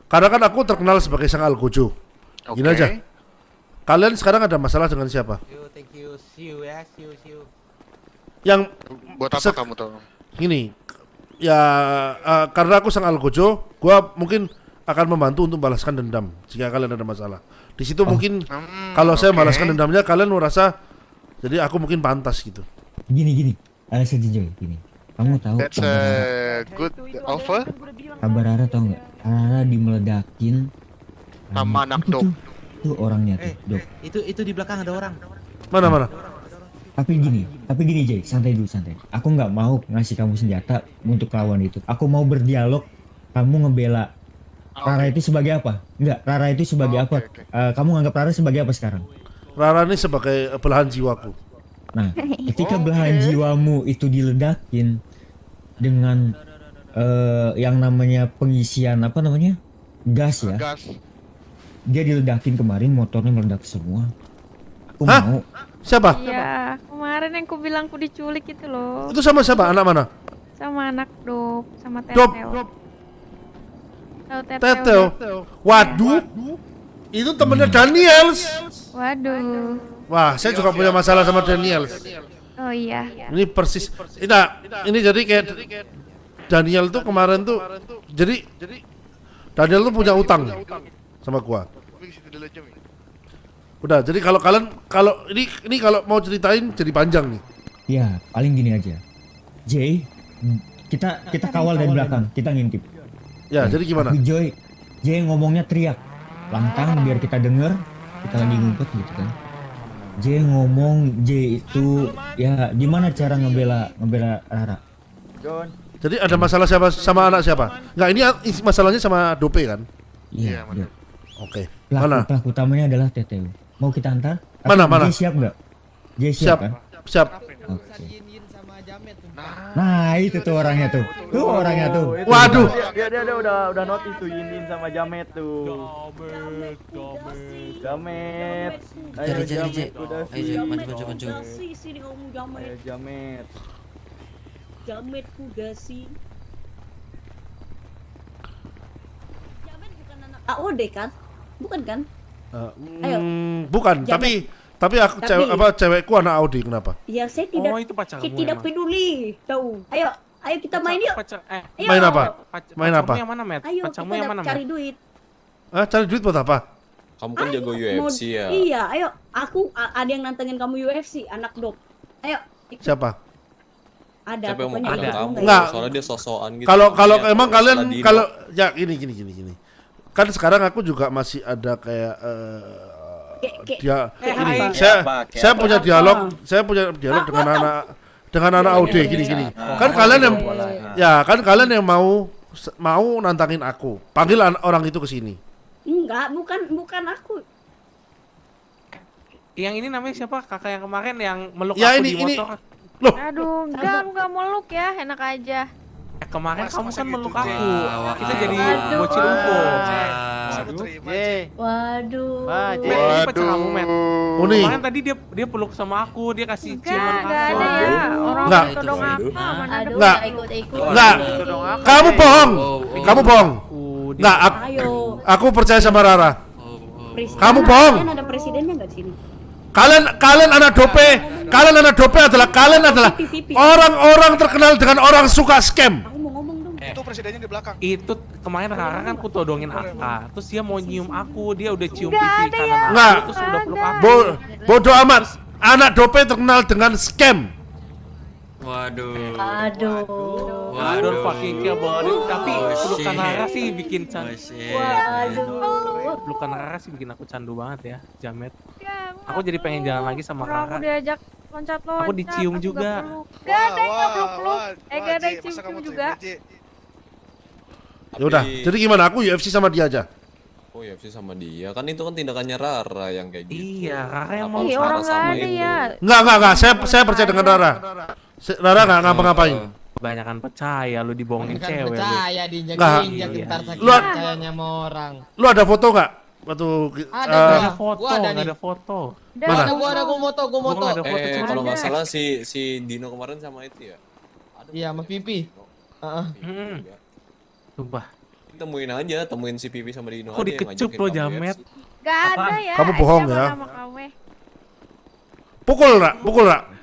Karena kan aku terkenal sebagai sang Algojo. Gini aja. Kalian sekarang ada masalah dengan siapa? Thank you. See you. Yang buat apa kamu tahu? Gini. Ya karena aku sang Algojo, gua mungkin akan membantu untuk balaskan dendam jika kalian ada masalah. Di situ mungkin kalau saya balaskan dendamnya kalian merasa jadi aku mungkin pantas gitu. Gini. Sejujurnya gini. Kamu tahu That's a good offer. Kabar Rara tahu nggak? Rara dimeledakin sama anak Dok. Itu orangnya tuh, Dok. Itu di belakang ada orang. Mana? Tapi gini Jay, santai. Aku nggak mau ngasih kamu senjata untuk lawan itu. Aku mau berdialog. Kamu ngebela Rara itu sebagai apa? Enggak, Rara itu sebagai apa? Kamu nganggap Rara sebagai apa sekarang? Rara ini sebagai belahan jiwaku. Nah, ketika belahan jiwamu itu diledakin dengan yang namanya pengisian gas ya. Dia diledakin kemarin, motornya meledak semua. Aku mau. Siapa? Iya, kemarin yang ku bilang ku diculik itu loh. Itu sama siapa? Anak mana? Sama anak Dop, sama Dop. Teteo. Waduh. Itu temennya Daniels. Waduh. Wah, saya juga punya masalah sama Daniels. Oh iya. Ini persis. Ini jadi kayak Daniel tuh kemarin tuh. Jadi Daniel tuh punya utang sama gua. Udah, jadi kalau ini kalau mau ceritain jadi panjang nih. Ya, paling gini aja. Jay, kita kawal dari belakang, kita ngintip. Ya, jadi gimana? Tapi Jay ngomongnya teriak, lantang biar kita denger, kita lagi ngumpet gitu kan. Jay itu ya gimana cara ngebela Rara? John. Jadi ada masalah siapa sama anak siapa? Enggak, ini masalahnya sama Dope kan? Iya. Oke. Mana? Pelaku utamanya adalah Teteo. Mau kita antar? Mana? Dia siap nggak? Dia siap kan? Siap. Oke. Nah itu tuh orangnya tuh. Tuh orangnya tuh. Waduh. Dia udah notice tuh Yin sama Jamet tuh. Jamet. Ayo Jamet udah sih. Ayo maju. Sini kamu Jamet. Ayo Jamet. Jamet kuda sih. Jamet bukan anak AOD kan? Bukan kan? Ayo. Bukan, Jamet. tapi aku cewekku anak Audi, kenapa? Ya saya tidak. Oh, itu pacarmu saya tidak emang. peduli. Tahu. Ayo kita main yuk. Ayo. Main apa? Main apa? Pacarmu yang mana, Met? Ayo Pacarmu kita yang mana, cari Met? duit. Cari duit buat apa? Kamu kan jago UFC ya. Iya, ayo. Aku ada yang nantengin kamu UFC, anak dok. Ayo. Ikut. Siapa? Ada. Siapa yang mau pokoknya pegang ikut. kamu? Enggak. Soalnya dia sosokan gitu. Kalau Kayak emang kalian Saladino. kalau ya gini. Kan sekarang aku juga masih ada kayak dia ini saya punya dialog dengan anak Audi gini. Kan kalian yang mau nantangin aku. Panggil orang itu ke sini. Enggak, bukan aku. Yang ini namanya siapa? Kakak yang kemarin yang meluk Ya, aku ini- di motor. Loh, Aduh, enggak meluk ya, enak aja. Kemarin kamu kan meluk aku. Wah, Kita jadi Aduh. bocil UFO. Waduh. Met, ini pacar kamu, Met. Uni. Kemarin tadi dia peluk sama aku, dia kasih ciuman Enggak ada ya. Orang Enggak. todong apa? Mana ada. Enggak. Ikut. Enggak. Kamu bohong. Kamu bohong. Enggak, Ayo. aku percaya sama Rara. Presiden. Kamu bohong. Kalian ada presidennya enggak di sini? Kalian anak Dope. Kalian adalah orang-orang terkenal dengan orang suka scam. Aku mau ngomong dong. Itu presidennya di belakang. Itu kemarin Rara kan ku todongin Aka, terus dia mau nyium aku, dia udah cium Nggak pipi ada kanan ya. aku, Nggak. terus udah peluk aku. Bodoh amat. Anak Dope terkenal dengan scam. Waduh. Aduh. I don't fucking care about it. Tapi Oh, pelukan shit. Rara sih bikin candu. Waduh. Pelukan Rara sih bikin aku candu banget ya, Jamet. Ya, Aku jadi pengen jalan lagi sama orang aku Rara. diajak loncat-loncat. Aku dicium aku juga. nggak peluk. Nggak ada yang nggak peluk-peluk. Nggak ada yang cium-cium juga. Ya udah, jadi gimana? Aku UFC sama dia aja. Oh ya sih sama dia. Kan itu kan tindakannya Rara yang kayak gitu. Iya, Rara yang Apa mau. harus Ih, orang marah nggak sama ada itu? ya. Enggak. Saya percaya dengan Rara. Rara nggak ngapa-ngapain. Kebanyakan percaya lu dibohongin cewek lu. Nggak. diinjak-injak Iya. Lu percayanya sama orang. lu ada foto nggak? Waktu Nggak ada foto, Gua ada nggak ada foto. Mana? gua moto. Gua nggak ada foto. cuma Kalau nggak ada. salah si Dino kemarin sama itu ya. Iya, sama Pipi. Hmm. Sumpah. Temuin si Pipi sama Dino. Kok aja yang dikecup ngajakin lo, kamu Jamet? UFC. Gak ada ya. Kamu bohong Siapa ya? nama kamu? Pukul nggak?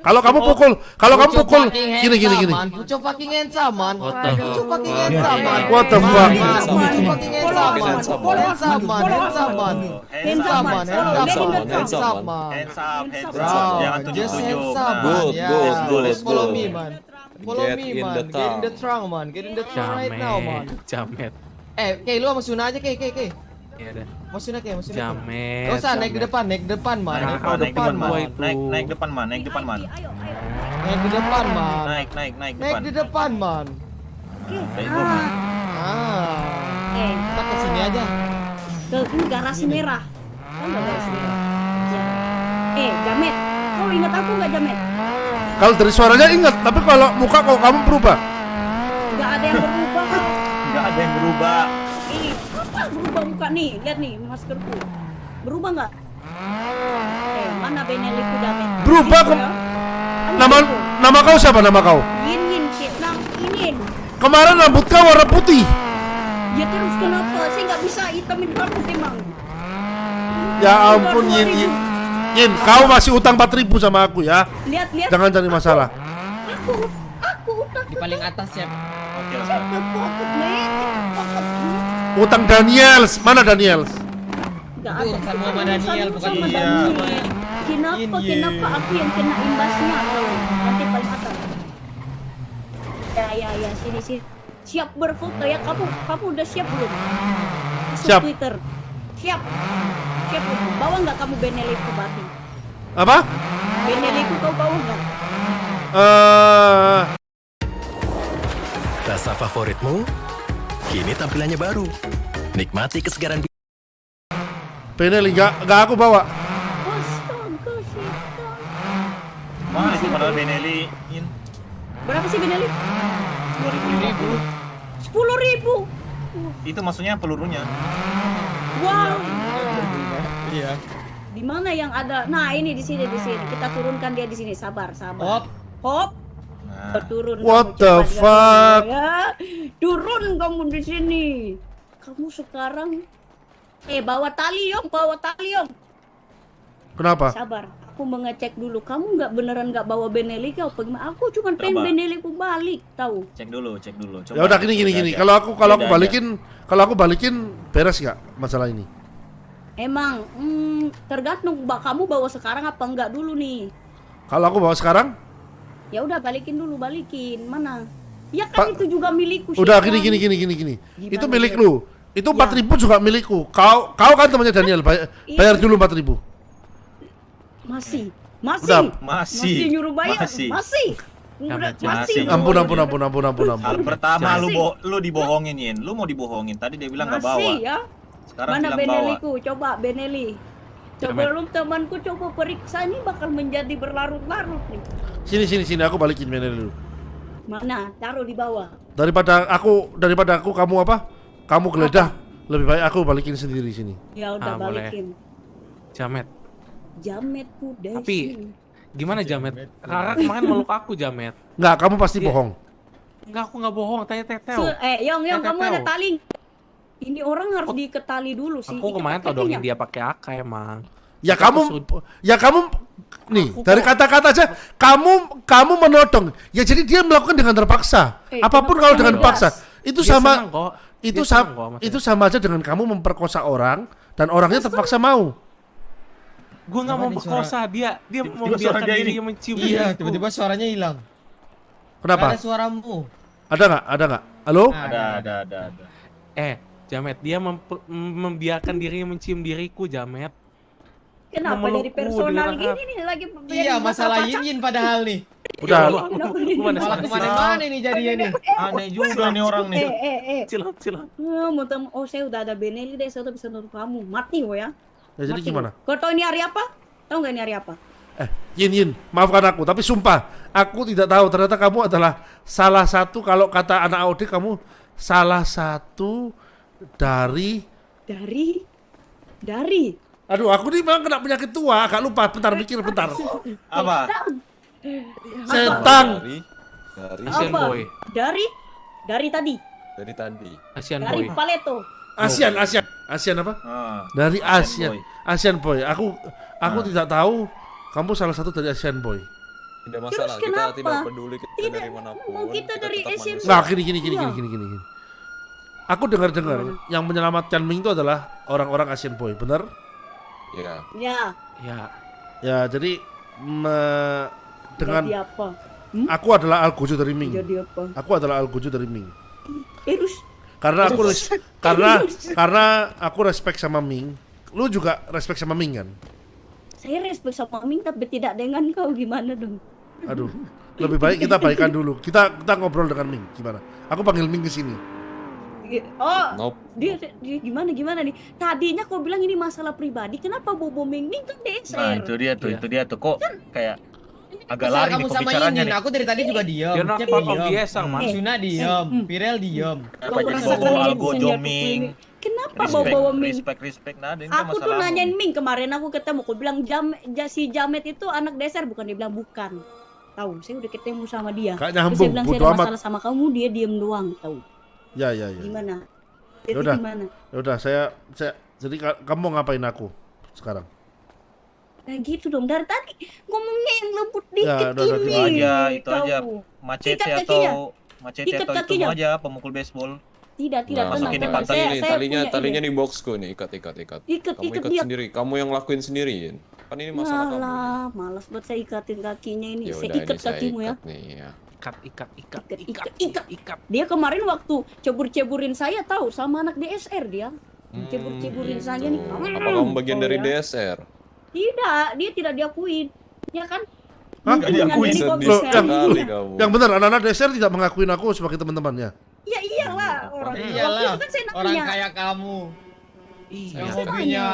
Kalau kamu pukul, gini. Pucuk fucking handsome, man. What the Pucuk fuck? fucking handsome, man. What the fuck? Fucking handsome, man. Handsome, man. Just handsome, man. Good. Follow me, man. Follow Get me, in man. the Get in the trunk, man. Get in the trunk right now, man. Jamet. Kay, lu sama Suna aja, Kay. Iya dah. Mas Suna, Kay. Jamet. Gak usah, naik di depan, man. Nah, Naik di depan, man. Naik depan, man. Naik di depan, man. Naik Naik di depan, man. Kita ke sini aja. Ke garasi merah. Tahu nggak garasi merah? Ya. Jamet. Kau ingat aku nggak, Jamet? Kalau dari suaranya ingat, tapi kalau muka kok kamu berubah. Nggak ada yang berubah. Nggak ada yang berubah. Ih, apa berubah muka nih? Lihat nih maskerku. Berubah nggak? Mana Beneliku, Jamet? Berubah Gitu ke ya. nama kau siapa nama kau? Yin, Vietnam, Inin. Kemarin rambut kau warna putih. Ya terus kenapa? Saya nggak bisa hitamin rambut emang. Ya ampun Yin, kau masih utang 4.000 sama aku ya. Lihat. Jangan cari masalah. Aku utang. Di paling atas ya. Oke. Utang Daniels, mana Daniels? Nggak ada. Sama Daniel, bukan sama dia. Daniel. Kenapa aku yang kena imbasnya atau nanti paling atas? Ya, sini. Siap berfoto ya, kamu udah siap belum? Masuk Siap. Twitter. Siap belum? Bawa nggak kamu Beneliku Bati? Apa? Beneliku kau bawa nggak? Rasa favoritmu kini tampilannya baru. Nikmati kesegaran. Benelli nggak aku bawa. Astaga, setan. Mana sih padahal Benelli? Berapa sih Benelli? 10.000. Itu maksudnya pelurunya. Wow. Iya. Di mana yang ada? Nah, ini di sini. Kita turunkan dia di sini. Sabar. Hop. Turun. What kamu, the cepat fuck? kamu, ya. Turun kamu di sini. Kamu sekarang bawa tali Yong. Kenapa? Sabar. Aku mengecek dulu. Kamu beneran nggak bawa Benelli kau? Bagaimana? Aku cuma pengen Benelli ku balik, tahu? Cek dulu. Ya udah gini. Kalau aku balikin beres nggak masalah ini? Emang tergantung kamu bawa sekarang apa enggak dulu nih. Kalau aku bawa sekarang? Ya udah balikin. Mana? Ya kan itu juga milikku. Udah Syaitan. gini. Gimana Itu milik dia? lu. Itu 4.000 juga milikku. Kau kan temannya Daniel. Bayar dulu 4.000. Masih nyuruh bayar. Masih. Ampun. Hal pertama lu dibohongin, Yin. Lu mau dibohongin. Tadi dia bilang nggak bawa. Masih ya. Sekarang Mana bilang Benelliku? Coba Benelli. Sebelum temanku coba periksa ini bakal menjadi berlarut-larut nih. Sini aku balikin Benelli dulu. Mana? Taruh di bawah. Daripada aku kamu apa? Kamu geledah. Lebih baik aku balikin sendiri sini. Ya udah balikin. Jametku deh. Tapi gimana Jamet? Rara kemarin meluk aku Jamet. Enggak, kamu pasti bohong. Enggak, aku nggak bohong. Tanya Teteo. Yong, kamu ada tali. Ini orang harus diketali dulu sih. Aku kemarin todongin dia pakai AK emang. Ya kamu nih dari kata-kata aja kamu menodong. Ya jadi dia melakukan dengan terpaksa. Apapun kalau dengan paksa itu sama itu sama aja dengan kamu memperkosa orang dan orangnya terpaksa mau. Gue nggak mau berkosa dia membiarkan diri mencium. Iya, tiba-tiba suaranya hilang. Kenapa? Ada suaramu. Ada nggak? Halo? Ada. Jamet, dia membiarkan dirinya mencium diriku, Jamet. Kenapa dari personal gini nih lagi? Iya, masalah Yin padahal nih. Udah. Malah kemana-mana nih jadinya nih. Aneh juga nih orang nih. Cilat. Saya udah ada Benelli deh, saya udah bisa nonton kamu. Mati ya. Ya jadi gimana? Kau tahu ini hari apa? Tahu nggak ini hari apa? Yin, maafkan aku, tapi sumpah aku tidak tahu. Ternyata kamu adalah salah satu, kalau kata anak Audi, kamu salah satu dari. Aduh, aku nih memang kena penyakit tua, agak lupa. Bentar. Apa? Setan. Asian Boy. Dari tadi. Asian Dari Boy. Paleto. Asian apa? Dari Asian Boy. Aku tidak tahu kamu salah satu dari Asian Boy. Tidak masalah, kita tidak peduli kita dari manapun. Mau kita dari Asian Boy. Nah, gini. Aku dengar yang menyelamatkan Ming itu adalah orang-orang Asian Boy, benar? Ya. Ya, jadi dengan Jadi apa? aku adalah Algojo dari Ming. Jadi apa? Aku adalah Algojo dari Ming. Terus? Karena aku respect sama Ming. Lu juga respect sama Ming kan? Saya respect sama Ming tapi tidak dengan kau, gimana dong? Aduh, lebih baik kita baikan dulu. Kita ngobrol dengan Ming, gimana? Aku panggil Ming ke sini. Dia gimana nih? Tadinya kau bilang ini masalah pribadi, kenapa bobo Ming kan DSR? Nah, itu dia tuh kok kayak agak lari nih pembicaranya nih. Aku dari tadi juga diam. Suna diam, Pirel diam. Apa jadi bawa Algojo Ming? Kenapa bawa Ming? Respect. Nah, ini Aku tuh masalah. nanyain Ming kemarin aku ketemu, aku bilang si Jamet itu anak DSR bukan, dia bilang bukan. Tahu, saya udah ketemu sama dia. Gak Terus nyambung, saya bilang saya bodo ada amat. masalah sama kamu, dia diem doang, tahu. Ya. Gimana? Yaudah, saya jadi kamu ngapain aku sekarang? Nah gitu dong, dari tadi ngomongnya yang lembut dikit Itu aja. Macete atau itu aja pemukul baseball. Tidak, masukin di pantat ini, talinya di boxku nih, ikat. Kamu ikat dia. sendiri, kamu yang lakuin sendiriin. Kan ini masalah kamu. Malas buat saya ikatin kakinya ini. Ya Saya udah, ikat ini saya kakimu ya. ikat nih, ya. Ikat. Dia kemarin waktu cebur-ceburin saya tahu sama anak DSR dia. Cebur-ceburin saya nih. Apa kamu bagian dari DSR? Tidak, dia tidak diakuin. Ya kan? Hah? Nggak diakuin. Loh, Sekali kamu. yang benar anak-anak DSR tidak mengakuin aku sebagai teman-temannya. Ya iyalah orang. Iyalah, Waktu itu kan saya orang nanya. kayak kamu. Iya. Yang hobinya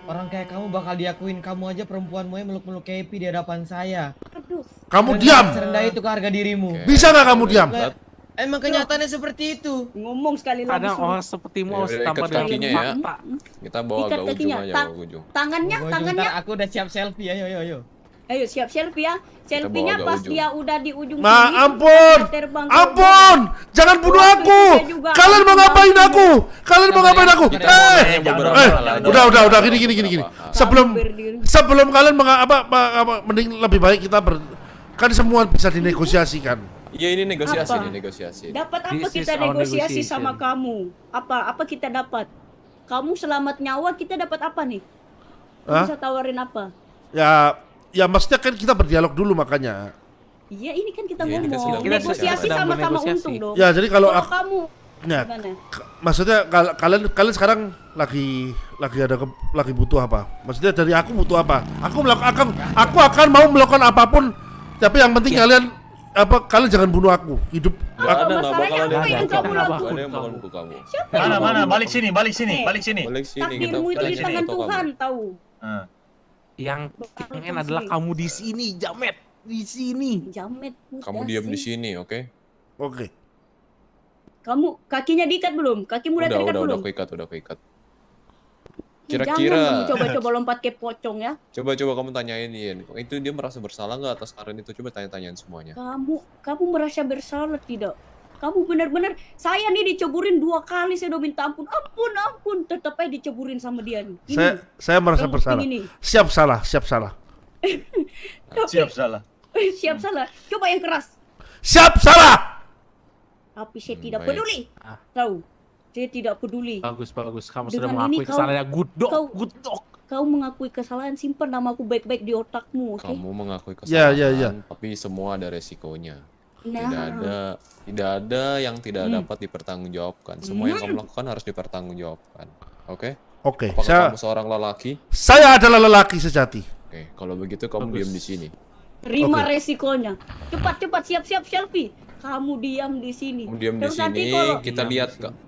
orang kayak kamu bakal diakuin. Kamu aja perempuan mau meluk-meluk Kepi di hadapan saya. Aduh. Kamu diam. Serendah itu ke harga dirimu. Bisa nggak kamu diam? Emang kenyataannya seperti itu. Ngomong sekali lagi. Kadang orang sepertimu harus tambah dengan kakinya ya. fakta. Kita bawa Ikat ke ujung kakinya. aja, bawa ke ujung. Tangannya, Gua tangannya. Aku udah siap selfie. Ayo. Ayo siap selfie ya. Selfie-nya bawa ke pas ujung. dia udah di ujung Ma, sini, ampun! dia terbang ke Ampun! Jangan bunuh Waktu aku! itu saya juga Kalian mau ngapain aku? Kalian mau ngapain aku? Udah, gini. Sebelum kalian mending lebih baik kita kan semua bisa dinegosiasikan. Iya ini negosiasi Apa? nih, negosiasi. Dapat apa This kita is our negosiasi negotiation. sama kamu? Apa kita dapat? Kamu selamat nyawa, kita dapat apa nih? Kamu Hah? bisa tawarin apa? Ya maksudnya kan kita berdialog dulu makanya. Iya, ini kan kita Iya, ini kan ngomong. sedang- Negosiasi sedang sama-sama bernegosiasi. untung dong. Ya, jadi kalau aku- kamu Ya, gimana? maksudnya kalian sekarang lagi lagi butuh apa? Maksudnya dari aku butuh apa? Aku akan mau melakukan apapun, tapi yang penting kalian jangan bunuh aku. Hidup. Nggak ada, nggak masalahnya bakal ada apa yang yang mukul kamu kamu. Nggak lakukan? ada yang bakal mukul kamu. Siapa yang Mana, ngomong? balik sini. Balik sini, Takdirmu itu di tangan foto kamu. Tuhan, tahu. Yang pengen adalah kamu di sini, Jamet. Di sini. Jamet. Kamu diam di sini, oke? Oke. Kamu kakinya diikat belum? Kakimu udah terikat belum? Udah keikat. Jangan Kira-kira kamu coba-coba lompat ke pocong ya. coba kamu tanyain itu dia merasa bersalah nggak atas karen itu? Coba tanya-tanyain semuanya. Kamu merasa bersalah tidak? Kamu benar-benar, saya nih diceburin 2 kali, saya udah minta ampun, tetap aja diceburin sama dia nih. Ini. Saya merasa Kamu bersalah. ini. Siap salah. Siap salah. Siap salah. Coba yang keras. Siap salah. Tapi saya tidak Baik. peduli. Tahu? Saya tidak peduli. Bagus. Kamu Dengan sudah ini mengakui kau- kesalahannya. Good kau- dog. Kau mengakui kesalahan, simpan namaku baik-baik di otakmu, oke? Kamu mengakui Ya, kesalahan, ya. tapi semua ada resikonya. Nah. Tidak ada yang tidak dapat dipertanggungjawabkan. Semua yang kamu lakukan harus dipertanggungjawabkan. Oke? Oke, Apakah kamu seorang lelaki? saya adalah lelaki sejati. Oke, kalau begitu kamu diam di sini. Terima Oke. resikonya. Cepat siap selfie. Kamu diam di sini. Kamu diam di Terus nanti sini, kalau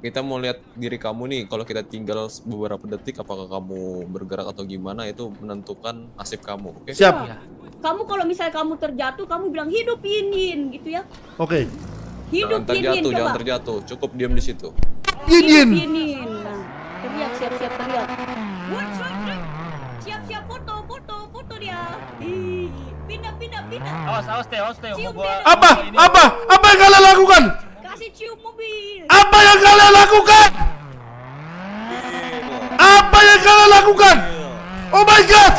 kita mau lihat diri kamu nih. Kalau kita tinggal beberapa detik, apakah kamu bergerak atau gimana, itu menentukan nasib kamu. Oke? Siap. kamu kalau misalnya kamu terjatuh, kamu bilang hidup Yin gitu ya. Oke. Hidup Yin coba. Jangan terjatuh. Cukup diam di situ. Yin. Nah, teriak siap teriak. Siap foto dia. Ih, pindah. Awas teh. Cium Mau gua- Apa yang kalian lakukan? Kasih cium mobil. Apa yang kalian lakukan? Apa yang kalian lakukan? Oh my god!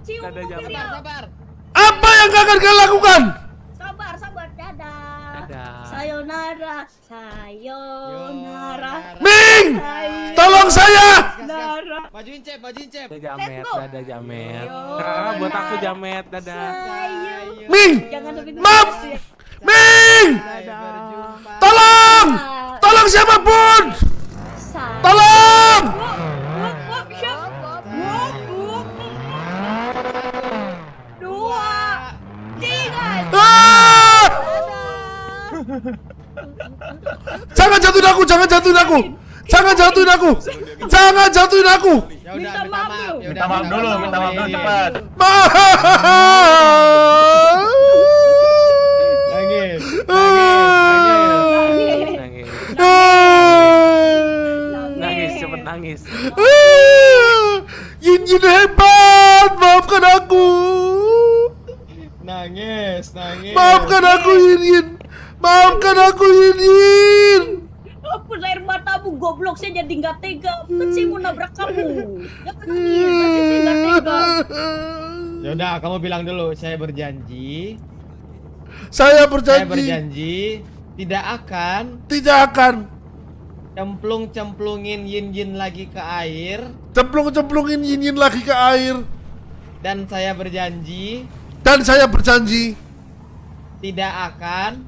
Cium mobil dia. Apa yang akan kalian lakukan? Sabar, dadah. Sayonara. Ming! Tolong saya! Nara. Majuin cep. Jamet, go. dadah Jamet. Sekarang buat aku Jamet, dadah. Ming! Jangan lebih Maaf! Ming! Tolong siapapun! Tolong! Ah! Jangan jatuhin aku! Ya udah, Minta maaf dulu cepat. Nangis. Nangis, cepet nangis. Yin hebat! Maafkan aku! Nangis. Maafkan aku Yin. Hapus air matamu, goblok, saya jadi nggak tega. Kan saya mau nabrak kamu. Jangan nangis, nanti saya nggak tega. Yaudah, kamu bilang dulu. Saya berjanji tidak akan cemplungin Yin lagi ke air. Cemplungin Yin lagi ke air. Dan saya berjanji tidak akan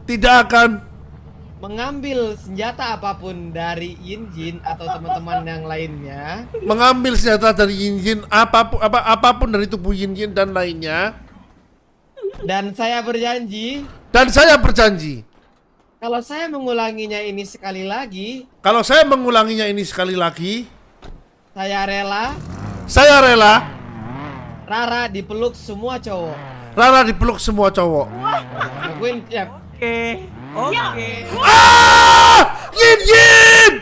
mengambil senjata apapun dari Yin atau teman-teman yang lainnya. Mengambil senjata dari Yin apapun dari tubuh Yin dan lainnya. Dan saya berjanji Dan saya berjanji kalau saya mengulanginya ini sekali lagi, saya rela Rara dipeluk semua cowok. Lakuin ya. Oke. Yin!